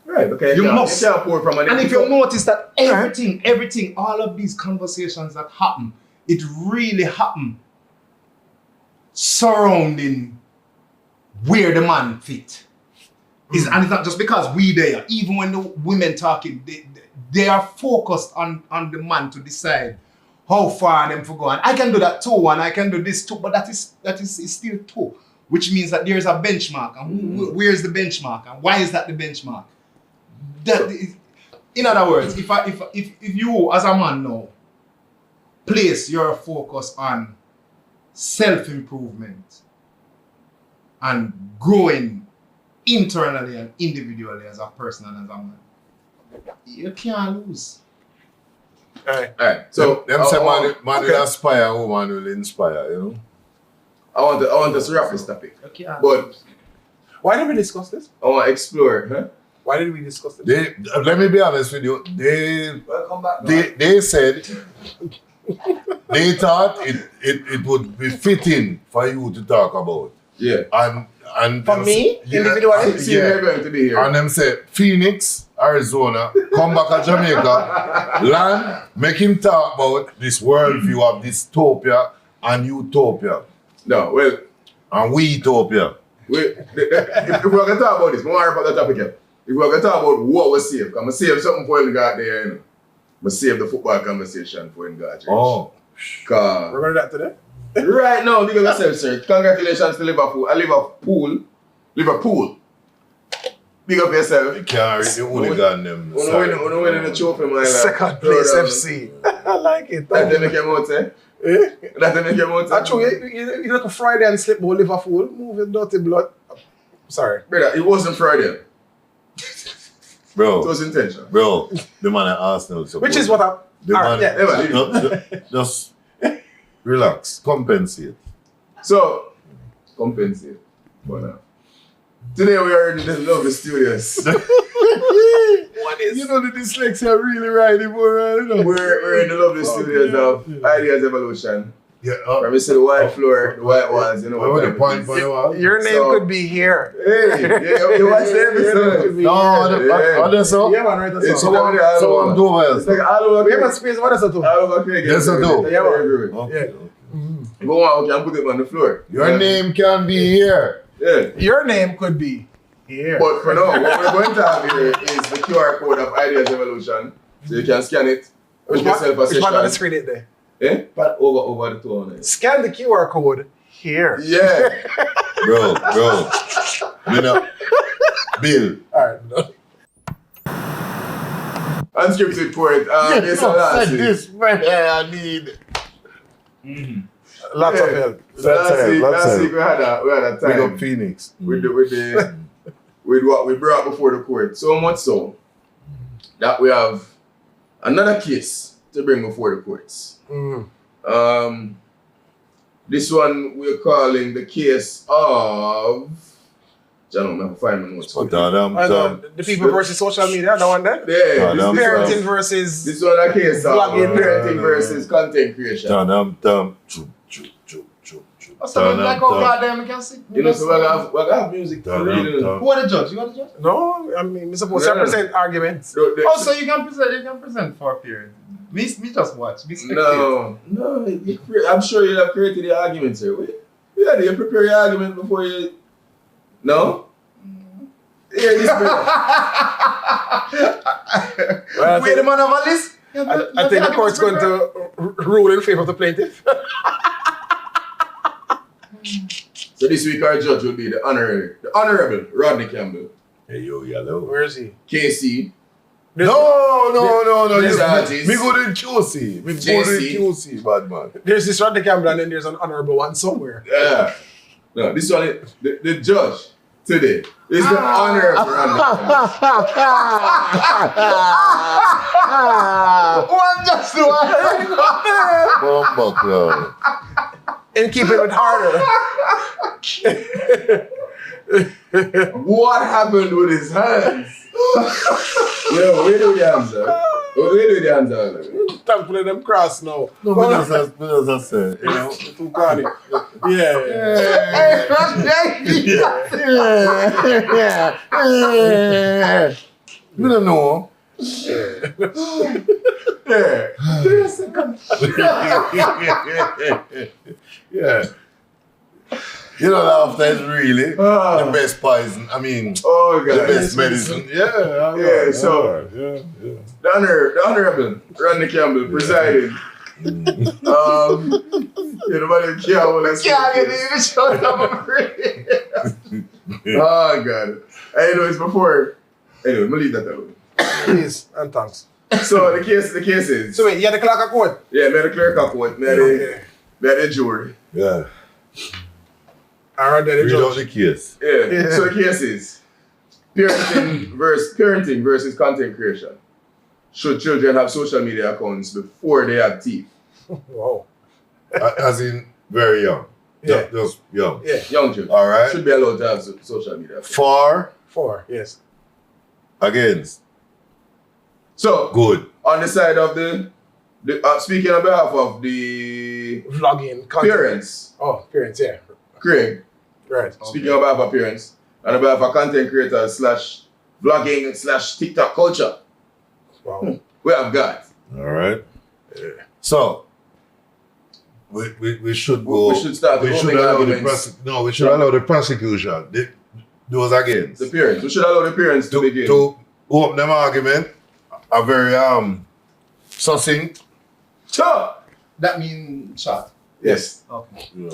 Right, because You must. you can't pour from an And empty if you cup. notice that everything, all of these conversations that happen, it really happen surrounding where the man fit. And it's not just because we there. Even when the women talking, they are focused on the man to decide how far them for go. And I can do that too, and I can do this too, but that is still too. Which means that there's a benchmark. And where's the benchmark? And why is that the benchmark? In other words, if you as a man now place your focus on self-improvement and growing internally and individually as a person and as a man, you can't lose. Alright, so Them say man will aspire, woman will inspire, you know. I want us to wrap this topic. You can't But lose. Why did we discuss this? I want to explore. Huh? Why did we discuss this? Let me be honest with you. Welcome back. They said they thought it would be fitting for you to talk about. Yeah. And For me, individually? See, we're going to be here. And them say Phoenix, Arizona, come back to Jamaica, land, make him talk about this worldview of dystopia and utopia No, well, and we utopia. if we're going to talk about this, I want to the topic here. If we're going to talk about what was saved, I'm going to save something for when got there, you know. I'm going to save the football conversation for when got church. Oh. We're going to that today? Right now, big up yourself, sir. Congratulations to Liverpool. Liverpool. Big up yourself. You can't read the hooligan them. Uno winning the trophy, man. Second place FC. I like it. That they make him out, eh? That they make him out, eh? Actually, you look a Friday and slip ball Liverpool, move your dirty blood. Sorry. Brother, it wasn't Friday. Bro. It was intentional. Bro, the man at Arsenal. Which is what I'm... Just relax. Compensate. So, compensate. For now. Today we are in the lovely studios. What is... You know the dyslexia really riding more, you know? We're in the lovely studios of Ideas Evolution. Yeah. From you see the white floor, the white walls, you know what the point for the wall. Your name could be here. Hey, you watch the episode? So? Yeah, man, right, that's all. So I'm doing well. It's like all over. We have a space, what is that too? All over Craig. Yes, I do. Yeah, Okay. Go on, okay, and put it on the floor. Your name can be here. Yeah. Your name could be here. But for now, what we're going to have here is the QR code of Ideas Evolution. So you can scan it. Which Book yourself a one on the session. screen it there? Eh? But over the two on it. Scan the QR code here. Yeah. Bro. You know. Bill. Alright. UnScripted Court. Yes, last week. This man I need. Lots of help. Last week we had a We time got Phoenix. with what we brought before the court. So much so that we have another case to bring before the courts. This one we're calling the case of... I don't know, find my notes. The people versus social media, that one there? Yeah, Parenting versus... this one a case of Vlogging. parenting versus content creation. So like how goddamn you can see. You know, so we have music for real. Who are the judge? You are the judge? No, I mean, we're supposed to present arguments. Oh, so you can present for a period. Me just watch. Me spectate. No, I'm sure you'll have created the argument, sir. Yeah, you prepare your argument before you... No? Yeah, this Wait a man of all this? I think the court's going to rule in favor of the plaintiff. So this week our judge will be the Honorable Rodney Campbell. Hey, yo, yellow. Where is he? KC. No. There's artists. Me go to QC. Me go to QC, bad man. There's this Rodney Campbell and then there's an honorable one somewhere. Yeah. No, this one, the judge today is the Honorable Rodney Campbell. One just one. Bumba club. And keep it harder. What happened with his hands? Yo, where do the hands are? Where do the hands are? Stop putting them cross now. No, but as I said, you know. Too corny. Yeah. Me don't know. Yeah. You know, laughter is really the best poison. I mean, the best medicine. Yeah. So the Honorable Rodney Campbell presiding. Nobody care what I say. Oh God. Anyways, before. Anyway, I'm gonna leave that alone. Please, and thanks. So the case is. So wait, you had the clerk of court? Yeah, me had the clerk of court. Me had the jury. Yeah. Alright, then the Read out judge. the case. Yeah. So the case is parenting versus content creation. Should children have social media accounts before they have teeth? Wow. As in very young. Yeah. Just young. Yeah. Young children. All right. Should be allowed to have social media accounts. For, 4, yes. against. So, Good. on the side of the speaking on behalf of the Vlogging. Content. parents, Oh, parents, yeah. Craig, Right. speaking on behalf of parents, and on behalf of content creators / vlogging / TikTok culture, Wow. we have Garth. All right. So, we should go. We should start. We should allow the we should allow the prosecution. Those against the parents. We should allow the parents to begin to open them argument. A very succinct. Sure. That means short. Yes. Okay. Yeah.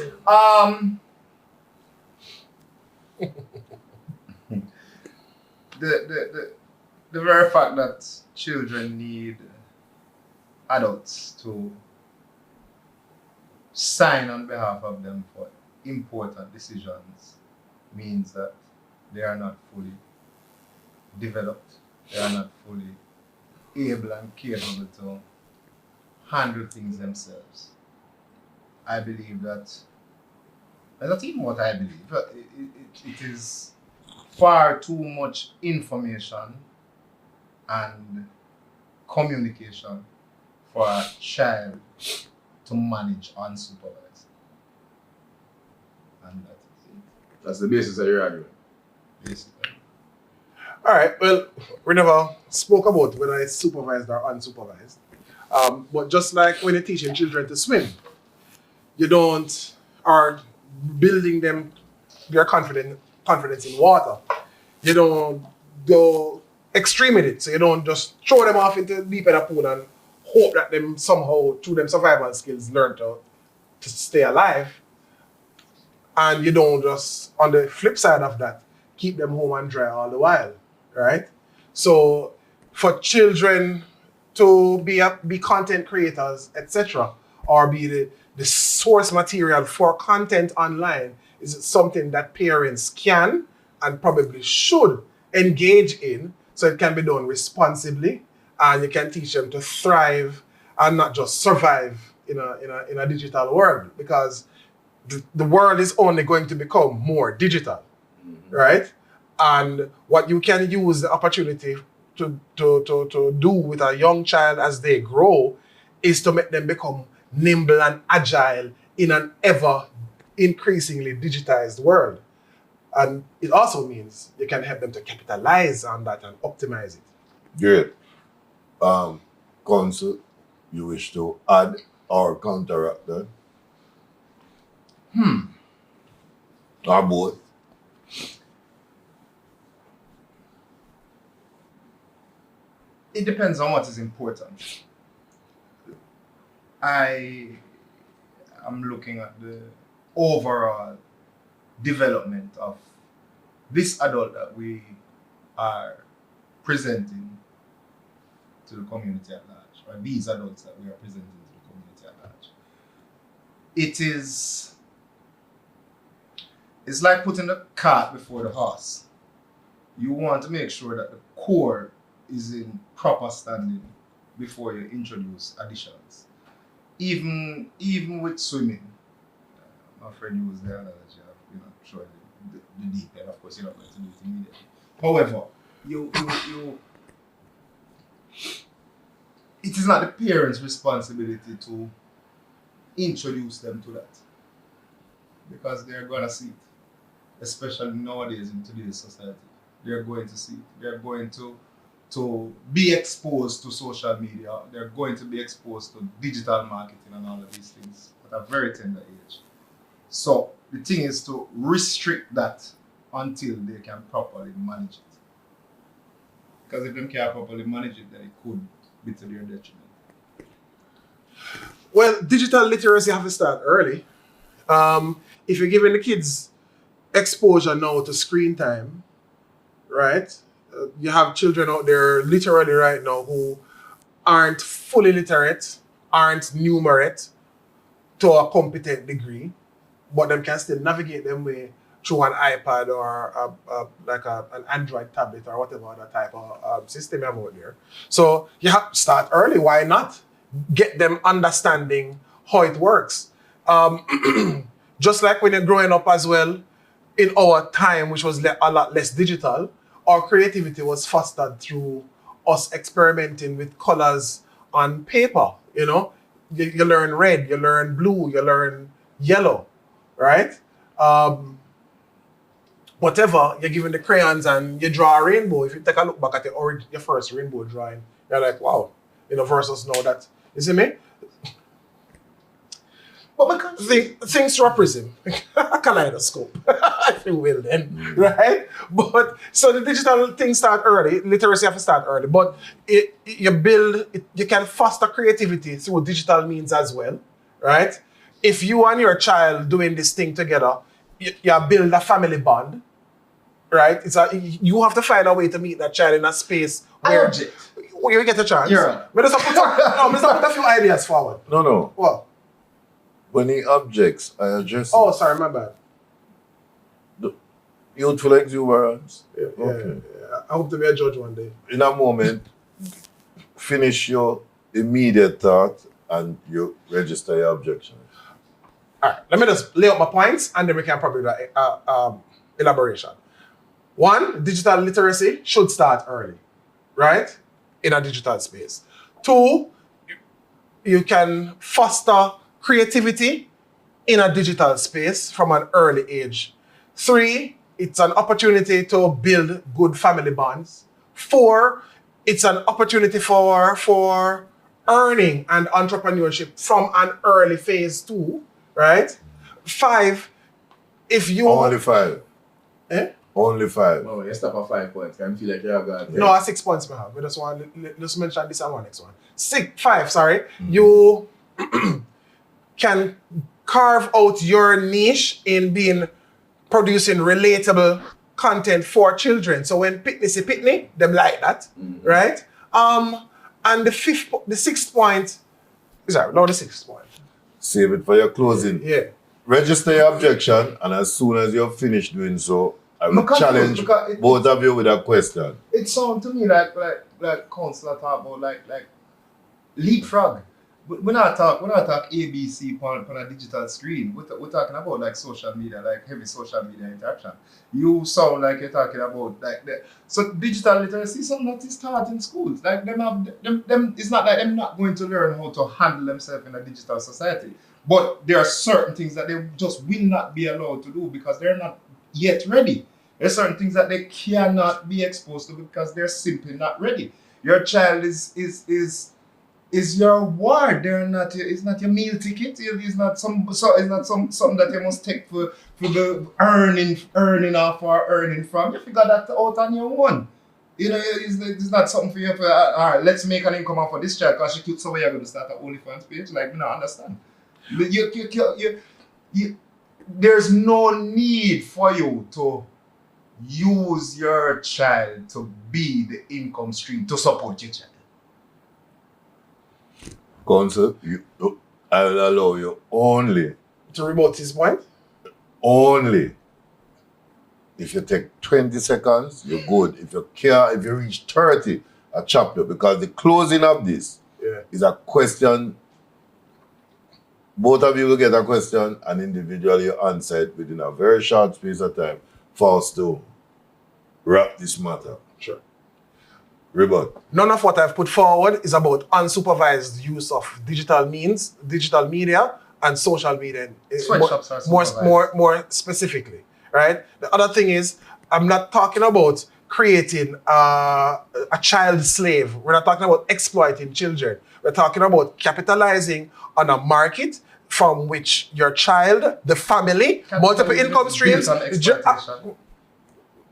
The very fact that children need adults to sign on behalf of them for important decisions means that they are not fully developed, they are not fully able and capable to handle things themselves. I believe that, and not even what I believe, but it is far too much information and communication for a child to manage unsupervised. And that is it. That's the basis of your argument. Basically. All right. Well, we never spoke about whether it's supervised or unsupervised. But just like when you're teaching children to swim, you don't are building them their confidence in water. You don't go extreme with it. So you don't just throw them off into the deep end of the pool and hope that them somehow through them survival skills learn to stay alive. And you don't just, on the flip side of that, keep them home and dry all the while, right? So for children to be content creators, etc., or be the source material for content online is something that parents can and probably should engage in, so it can be done responsibly, and you can teach them to thrive and not just survive in a digital world, because the world is only going to become more digital, right? And what you can use the opportunity to do with a young child as they grow is to make them become nimble and agile in an ever increasingly digitized world. And it also means you can help them to capitalize on that and optimize it. Great. Counsel, you wish to add or counteract that? Or both? It depends on what is important. I am looking at the overall development of this adult that we are presenting to the community at large, or these adults that we are presenting to the community at large. It's like putting the cart before the horse. You want to make sure that the core is in proper standing before you introduce additions. Even with swimming, my friend used the analogy of showing the deep end. Of course, you're not going to do it immediately. However, it is not the parents' responsibility to introduce them to that, because they're going to see it, especially nowadays in today's society. They're going to see it. They're going to be exposed to social media. They're going to be exposed to digital marketing and all of these things at a very tender age. So the thing is to restrict that until they can properly manage it. Because if they can't properly manage it, then it could be to their detriment. Well, digital literacy have to start early. If you're giving the kids exposure now to screen time, right? You have children out there literally right now who aren't fully literate, aren't numerate to a competent degree, but them can still navigate them way through an iPad or an Android tablet or whatever other type of system you have out there. So you have to start early. Why not? Get them understanding how it works. Just like when you're growing up as well, in our time, which was a lot less digital, our creativity was fostered through us experimenting with colors on paper. You learn red, you learn blue, you learn yellow, right? Whatever, you're given the crayons and you draw a rainbow. If you take a look back at your first rainbow drawing, you're like, wow, versus now that, you see me? But because things through a prism, a kaleidoscope, if you will, then, right? But so the digital things start early, literacy have to start early, but you can foster creativity through digital means as well, right? If you and your child doing this thing together, you build a family bond, right? You have to find a way to meet that child in a space where you get a chance. Yeah. But let's put a few ideas forward. No. What? When he objects, I address Oh, sorry, my bad. youthful exuberance. Yeah. Okay. I hope to be a judge one day. In a moment, finish your immediate thought and you register your objection. All right, let me just lay out my points and then we can probably do elaboration. One, digital literacy should start early, right? In a digital space. Two, you can foster creativity in a digital space from an early age. Three, it's an opportunity to build good family bonds. Four, it's an opportunity for earning and entrepreneurship from an early phase too, right? Five, if you... Only 5. Eh? Only 5. Oh, you stop at 5 points. I feel like you have got... No, 6 points we have. We just want to mention this and one next one. 5, sorry. You can carve out your niche in producing relatable content for children. So when Pitney say Pitney, them like that, right? And the 6th point, sorry, no, the 6th point. Save it for your closing. Yeah. Register your objection, and as soon as you're finished doing so, I will challenge both of you with a question. it sounds to me like counselor talk about like leapfrog. When I talk ABC on a digital screen, we're talking about like social media, like heavy social media interaction. You sound like you're talking about like that. So digital literacy is something that is taught in schools. Like them it's not like them not going to learn how to handle themselves in a digital society. But there are certain things that they just will not be allowed to do because they're not yet ready. There are certain things that they cannot be exposed to because they're simply not ready. Your child is your ward. It's not your meal ticket. It's not something that you must take for the earning off or earning from. You figure that out on your own. You know, it's not something for you to all right, let's make an income off of this child because she cute, so you're going to start an OnlyFans page. Like, no, understand. There's no need for you to use your child to be the income stream to support your child. Counsel, I will allow you only To rebut his point? Only if you take 20 seconds, you're good. If you reach 30, I chop you because the closing of this is a question. Both of you will get a question and individually you answer it within a very short space of time for us to wrap this matter. Sure. Rebut. None of what I've put forward is about unsupervised use of digital means, digital media, and social media. Sweatshops are supervised. More specifically, right? The other thing is, I'm not talking about creating a child slave. We're not talking about exploiting children. We're talking about capitalizing on a market from which your child, the family, multiple income streams.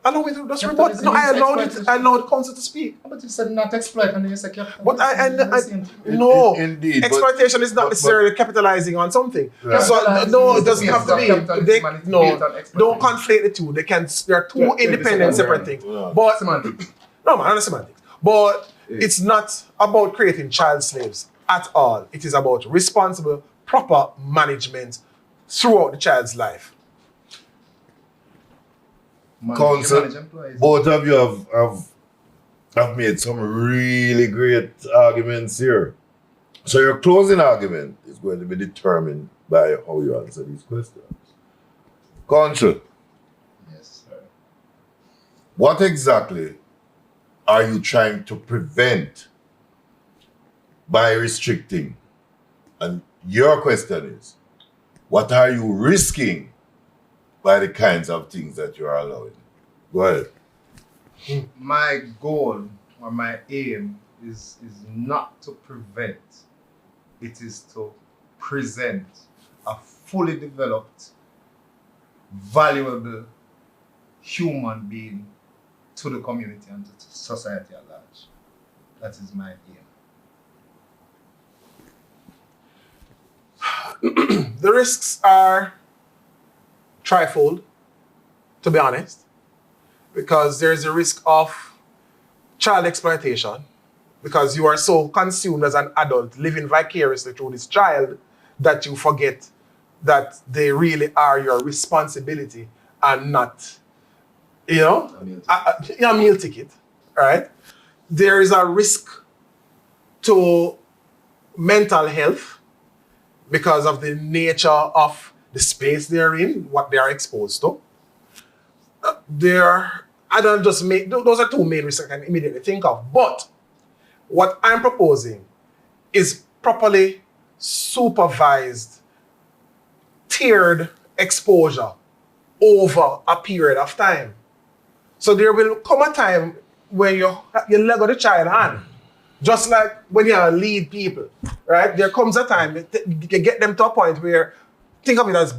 Allow me to just report. No, I allowed counsel to speak. But you said not exploit and then you said capitalize. But no, Indeed, exploitation is not necessarily capitalizing on something. Right. So no, it doesn't have to be. Don't Don't conflate the two. They're two independent, separate things. Yeah. But semantics. no, man, not semantics. But it's not about creating child slaves at all. It is about responsible, proper management throughout the child's life. Counsel, both of you have made some really great arguments here. So your closing argument is going to be determined by how you answer these questions. Counsel, Yes, sir. what exactly are you trying to prevent by restricting? And your question is, what are you risking by the kinds of things that you are allowing? Go ahead. My goal or my aim is not to prevent, it is to present a fully developed, valuable human being to the community and to society at large. That is my aim. The risks are trifold, to be honest, because there's a risk of child exploitation, because you are so consumed as an adult living vicariously through this child that you forget that they really are your responsibility and not, a meal ticket, right? There is a risk to mental health because of the nature of the space they're in, what they are exposed to. Those are two main risks I can immediately think of. But what I'm proposing is properly supervised, tiered exposure over a period of time. So there will come a time when you let go the child hand. Just like when you lead people, right? There comes a time you get them to a point where, think of it as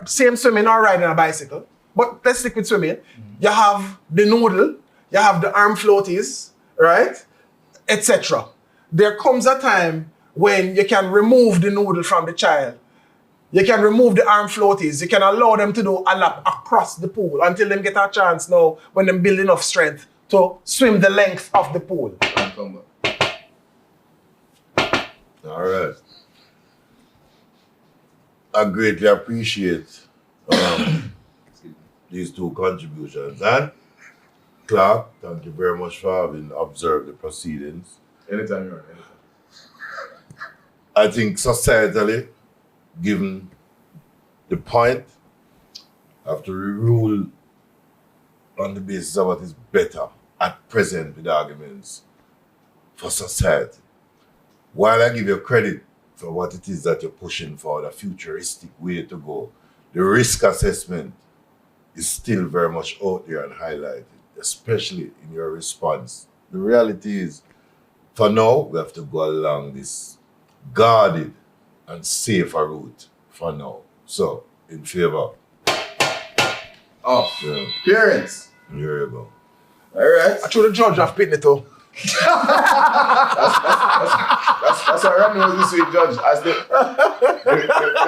same swimming or riding a bicycle, but let's stick with swimming. You have the noodle, you have the arm floaties, right? Etc. There comes a time when you can remove the noodle from the child. You can remove the arm floaties. You can allow them to do a lap across the pool until them get a chance now when they build enough strength to swim the length of the pool. All right. I greatly appreciate these two contributions. And Clark, thank you very much for having observed the proceedings. Anytime you're on, I think societally, given the point, have to rule on the basis of what is better at present with arguments for society. While I give you credit for what it is that you're pushing for, the futuristic way to go, the risk assessment is still very much out there and highlighted, especially in your response. The reality is, for now, we have to go along this guarded and safer route for now. So, in favor. Parents. Here you go. All right. I told the judge I've picked it too. That's what Rodney was this week, Judge, as the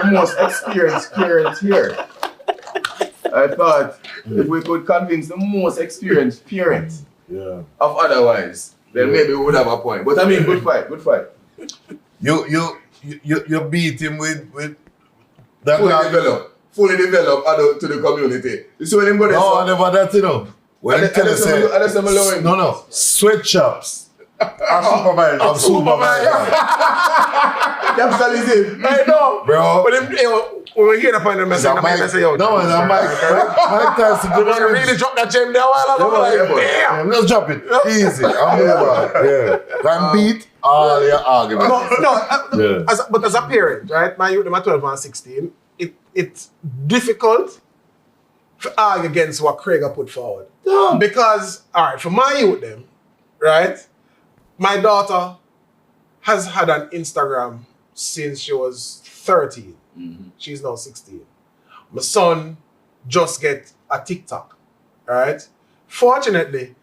most experienced parent here. I thought if we could convince the most experienced parent of otherwise, then maybe we would have a point. But I mean, good fight. You beat him with that. Fully developed adult to the community. You see when him go there? No, never that, you know. When they tell us, no, sweatshops. I'm supervisor. Capitalism. I know. Bro. But when we hear the point of message, No, Mike Tyson. You really dropped that gem there a while ago? Damn. Let's drop it. Easy. I'm gonna beat all your arguments. But as a parent, right, my youth, them are 12 and 16, it's difficult to argue against what Craig put forward. Yeah. Because, all right, for my youth, them, right, my daughter has had an Instagram since she was 13. Mm-hmm. She's now 16. My son just get a TikTok, right? Fortunately,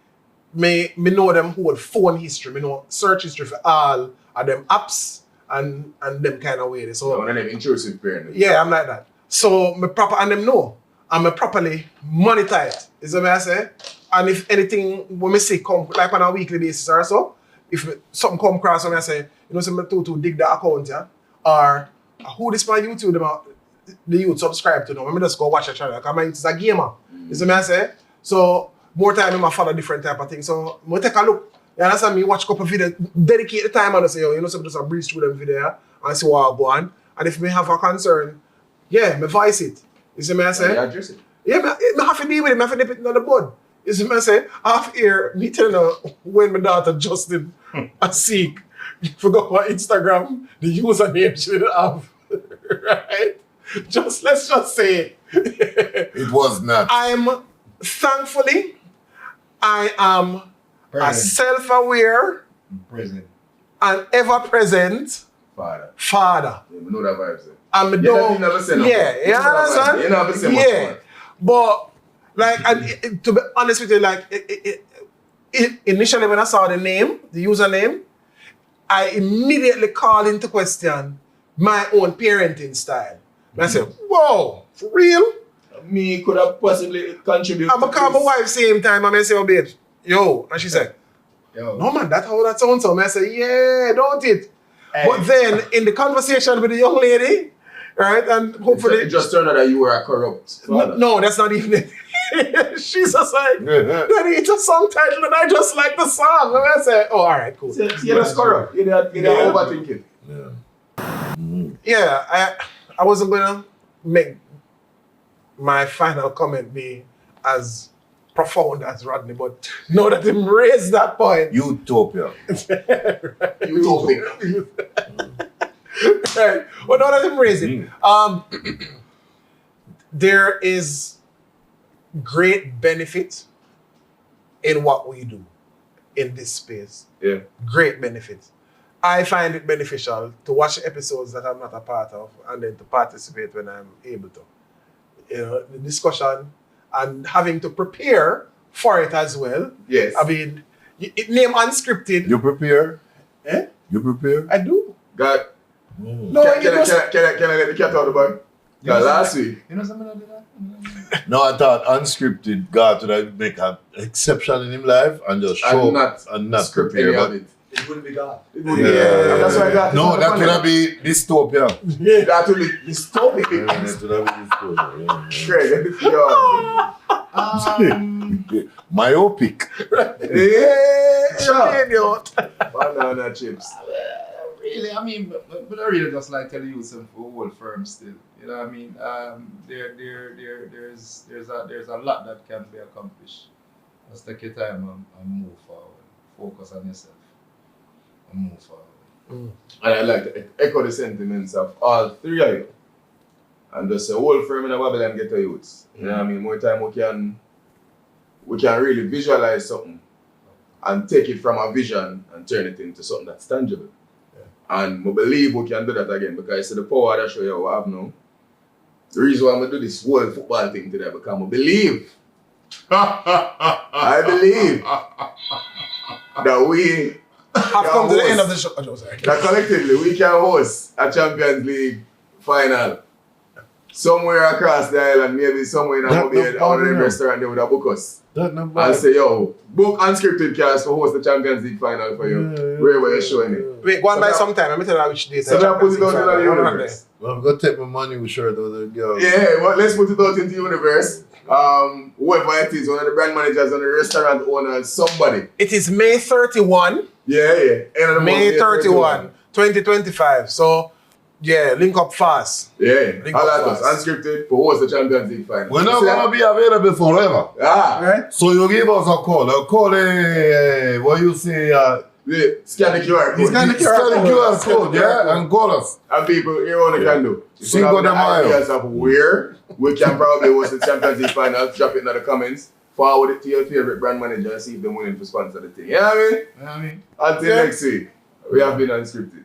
me know them whole phone history, me know search history for all of them apps and them kind of way. So one of them intrusive parent. Yeah, I'm like that. So me proper and them know. And me properly monitor it. Is what I say? And if anything when me see come like on a weekly basis or so, if something come across and I say, so me to dig the account, yeah? Or who this my YouTube the youth subscribe to them. I just go watch the channel. Because my youth is a gamer. Is what I say? So more time I follow different type of things. So I take a look. You understand me? Watch a couple of videos, dedicate the time and I say, so just breeze through them video and see what I go on. And if me have a concern, me voice it. You see me I say? Address it. Yeah, I have to deal with it. I have to nip it on the bud. You see me I say? Half here, me telling her when my daughter Justin and Seek forgot my Instagram, the username she didn't have. Right? Let's just say it was not. Thankfully, I am a self-aware and ever-present Father. Yeah, we know that vibe, sir. And You never say no. Yeah, you understand? You never say much Yeah. more. But, like, to be honest with you, like, initially when I saw the name, the username, I immediately called into question my own parenting style. And I said, whoa, for real? Me could have possibly contributed. I'm going to call my wife same time and I say, oh, babe, yo. And she said, Yo. no, man, that's how that sounds. And I said, yeah, don't it? Hey. But then, in the conversation with the young lady, right, and hopefully... It just turned out that you were a corrupt father. No, that's not even it. She's just like, Daddy, it's a song title and I just like the song. And I said, oh, all right, cool. See, that's corrupt. You're overthinking. Yeah, I wasn't going to make my final comment be as profound as Rodney, but know that him raised that point. Utopia. Utopia. Right. Well, now that him raise it, there is great benefit in what we do in this space. Yeah. Great benefit. I find it beneficial to watch episodes that I'm not a part of and then to participate when I'm able to. You know, the discussion and having to prepare for it as well. Yes. I mean, name unscripted. You prepare? Eh? You prepare? I do. God. No, Can I let the cat out of the bag? Because last week. You know something like that? No, I thought unscripted Garth would make an exception in him life and just show and not script prepare. any But of it. It wouldn't be God. It would be, yeah. That's why I got no, that would be dystopia. Yeah, that would be dystopic. Yeah, that would be dystopia. Craig, let me see your Myopic. banana chips. Really, I mean, but I really just like tell you some whole firm still. You know what I mean? There's a lot that can be accomplished. Just take your time and move forward. Focus on yourself and move forward. And I'd like to echo the sentiments of all three of you. And just a whole firm in a Babylon get to youths. You know what I mean? More time we can really visualize something and take it from a vision and turn it into something that's tangible. And I believe we can do that again because I see the power that show you what I have now. The reason why I do this whole football thing today because I believe. I believe that we have come to the end of the show. Oh, sorry. That collectively we can host a Champions League final somewhere across the island, maybe somewhere in a restaurant they would have book us. And say, yo, book unscripted cast to host the Champions League final for you. Wherever you're showing it. Wait, go on by sometime. Let me tell you which day. So that put it out in the universe. Well, I'm going to take my money with shirt over the girl. Yeah, well, let's put it out into the universe. Whoever it is, one of the brand managers, one of the restaurant owners, somebody. It is May 31. Yeah. End of the May 31, 2025. So, yeah, link up fast. Yeah. All us, unscripted, for host the Champions League final. We're not going to be available forever. Right? So you give us a call. What you say? Scan the QR code. Scan the QR code, yeah, and call us. And people, here what they can do. Cinco de Mayo. Ideas of where we can probably host the Champions League final, drop it in the comments, forward it to your favorite brand manager and see if they're willing to sponsor the thing. You know what I mean? Until next week, we have been unscripted.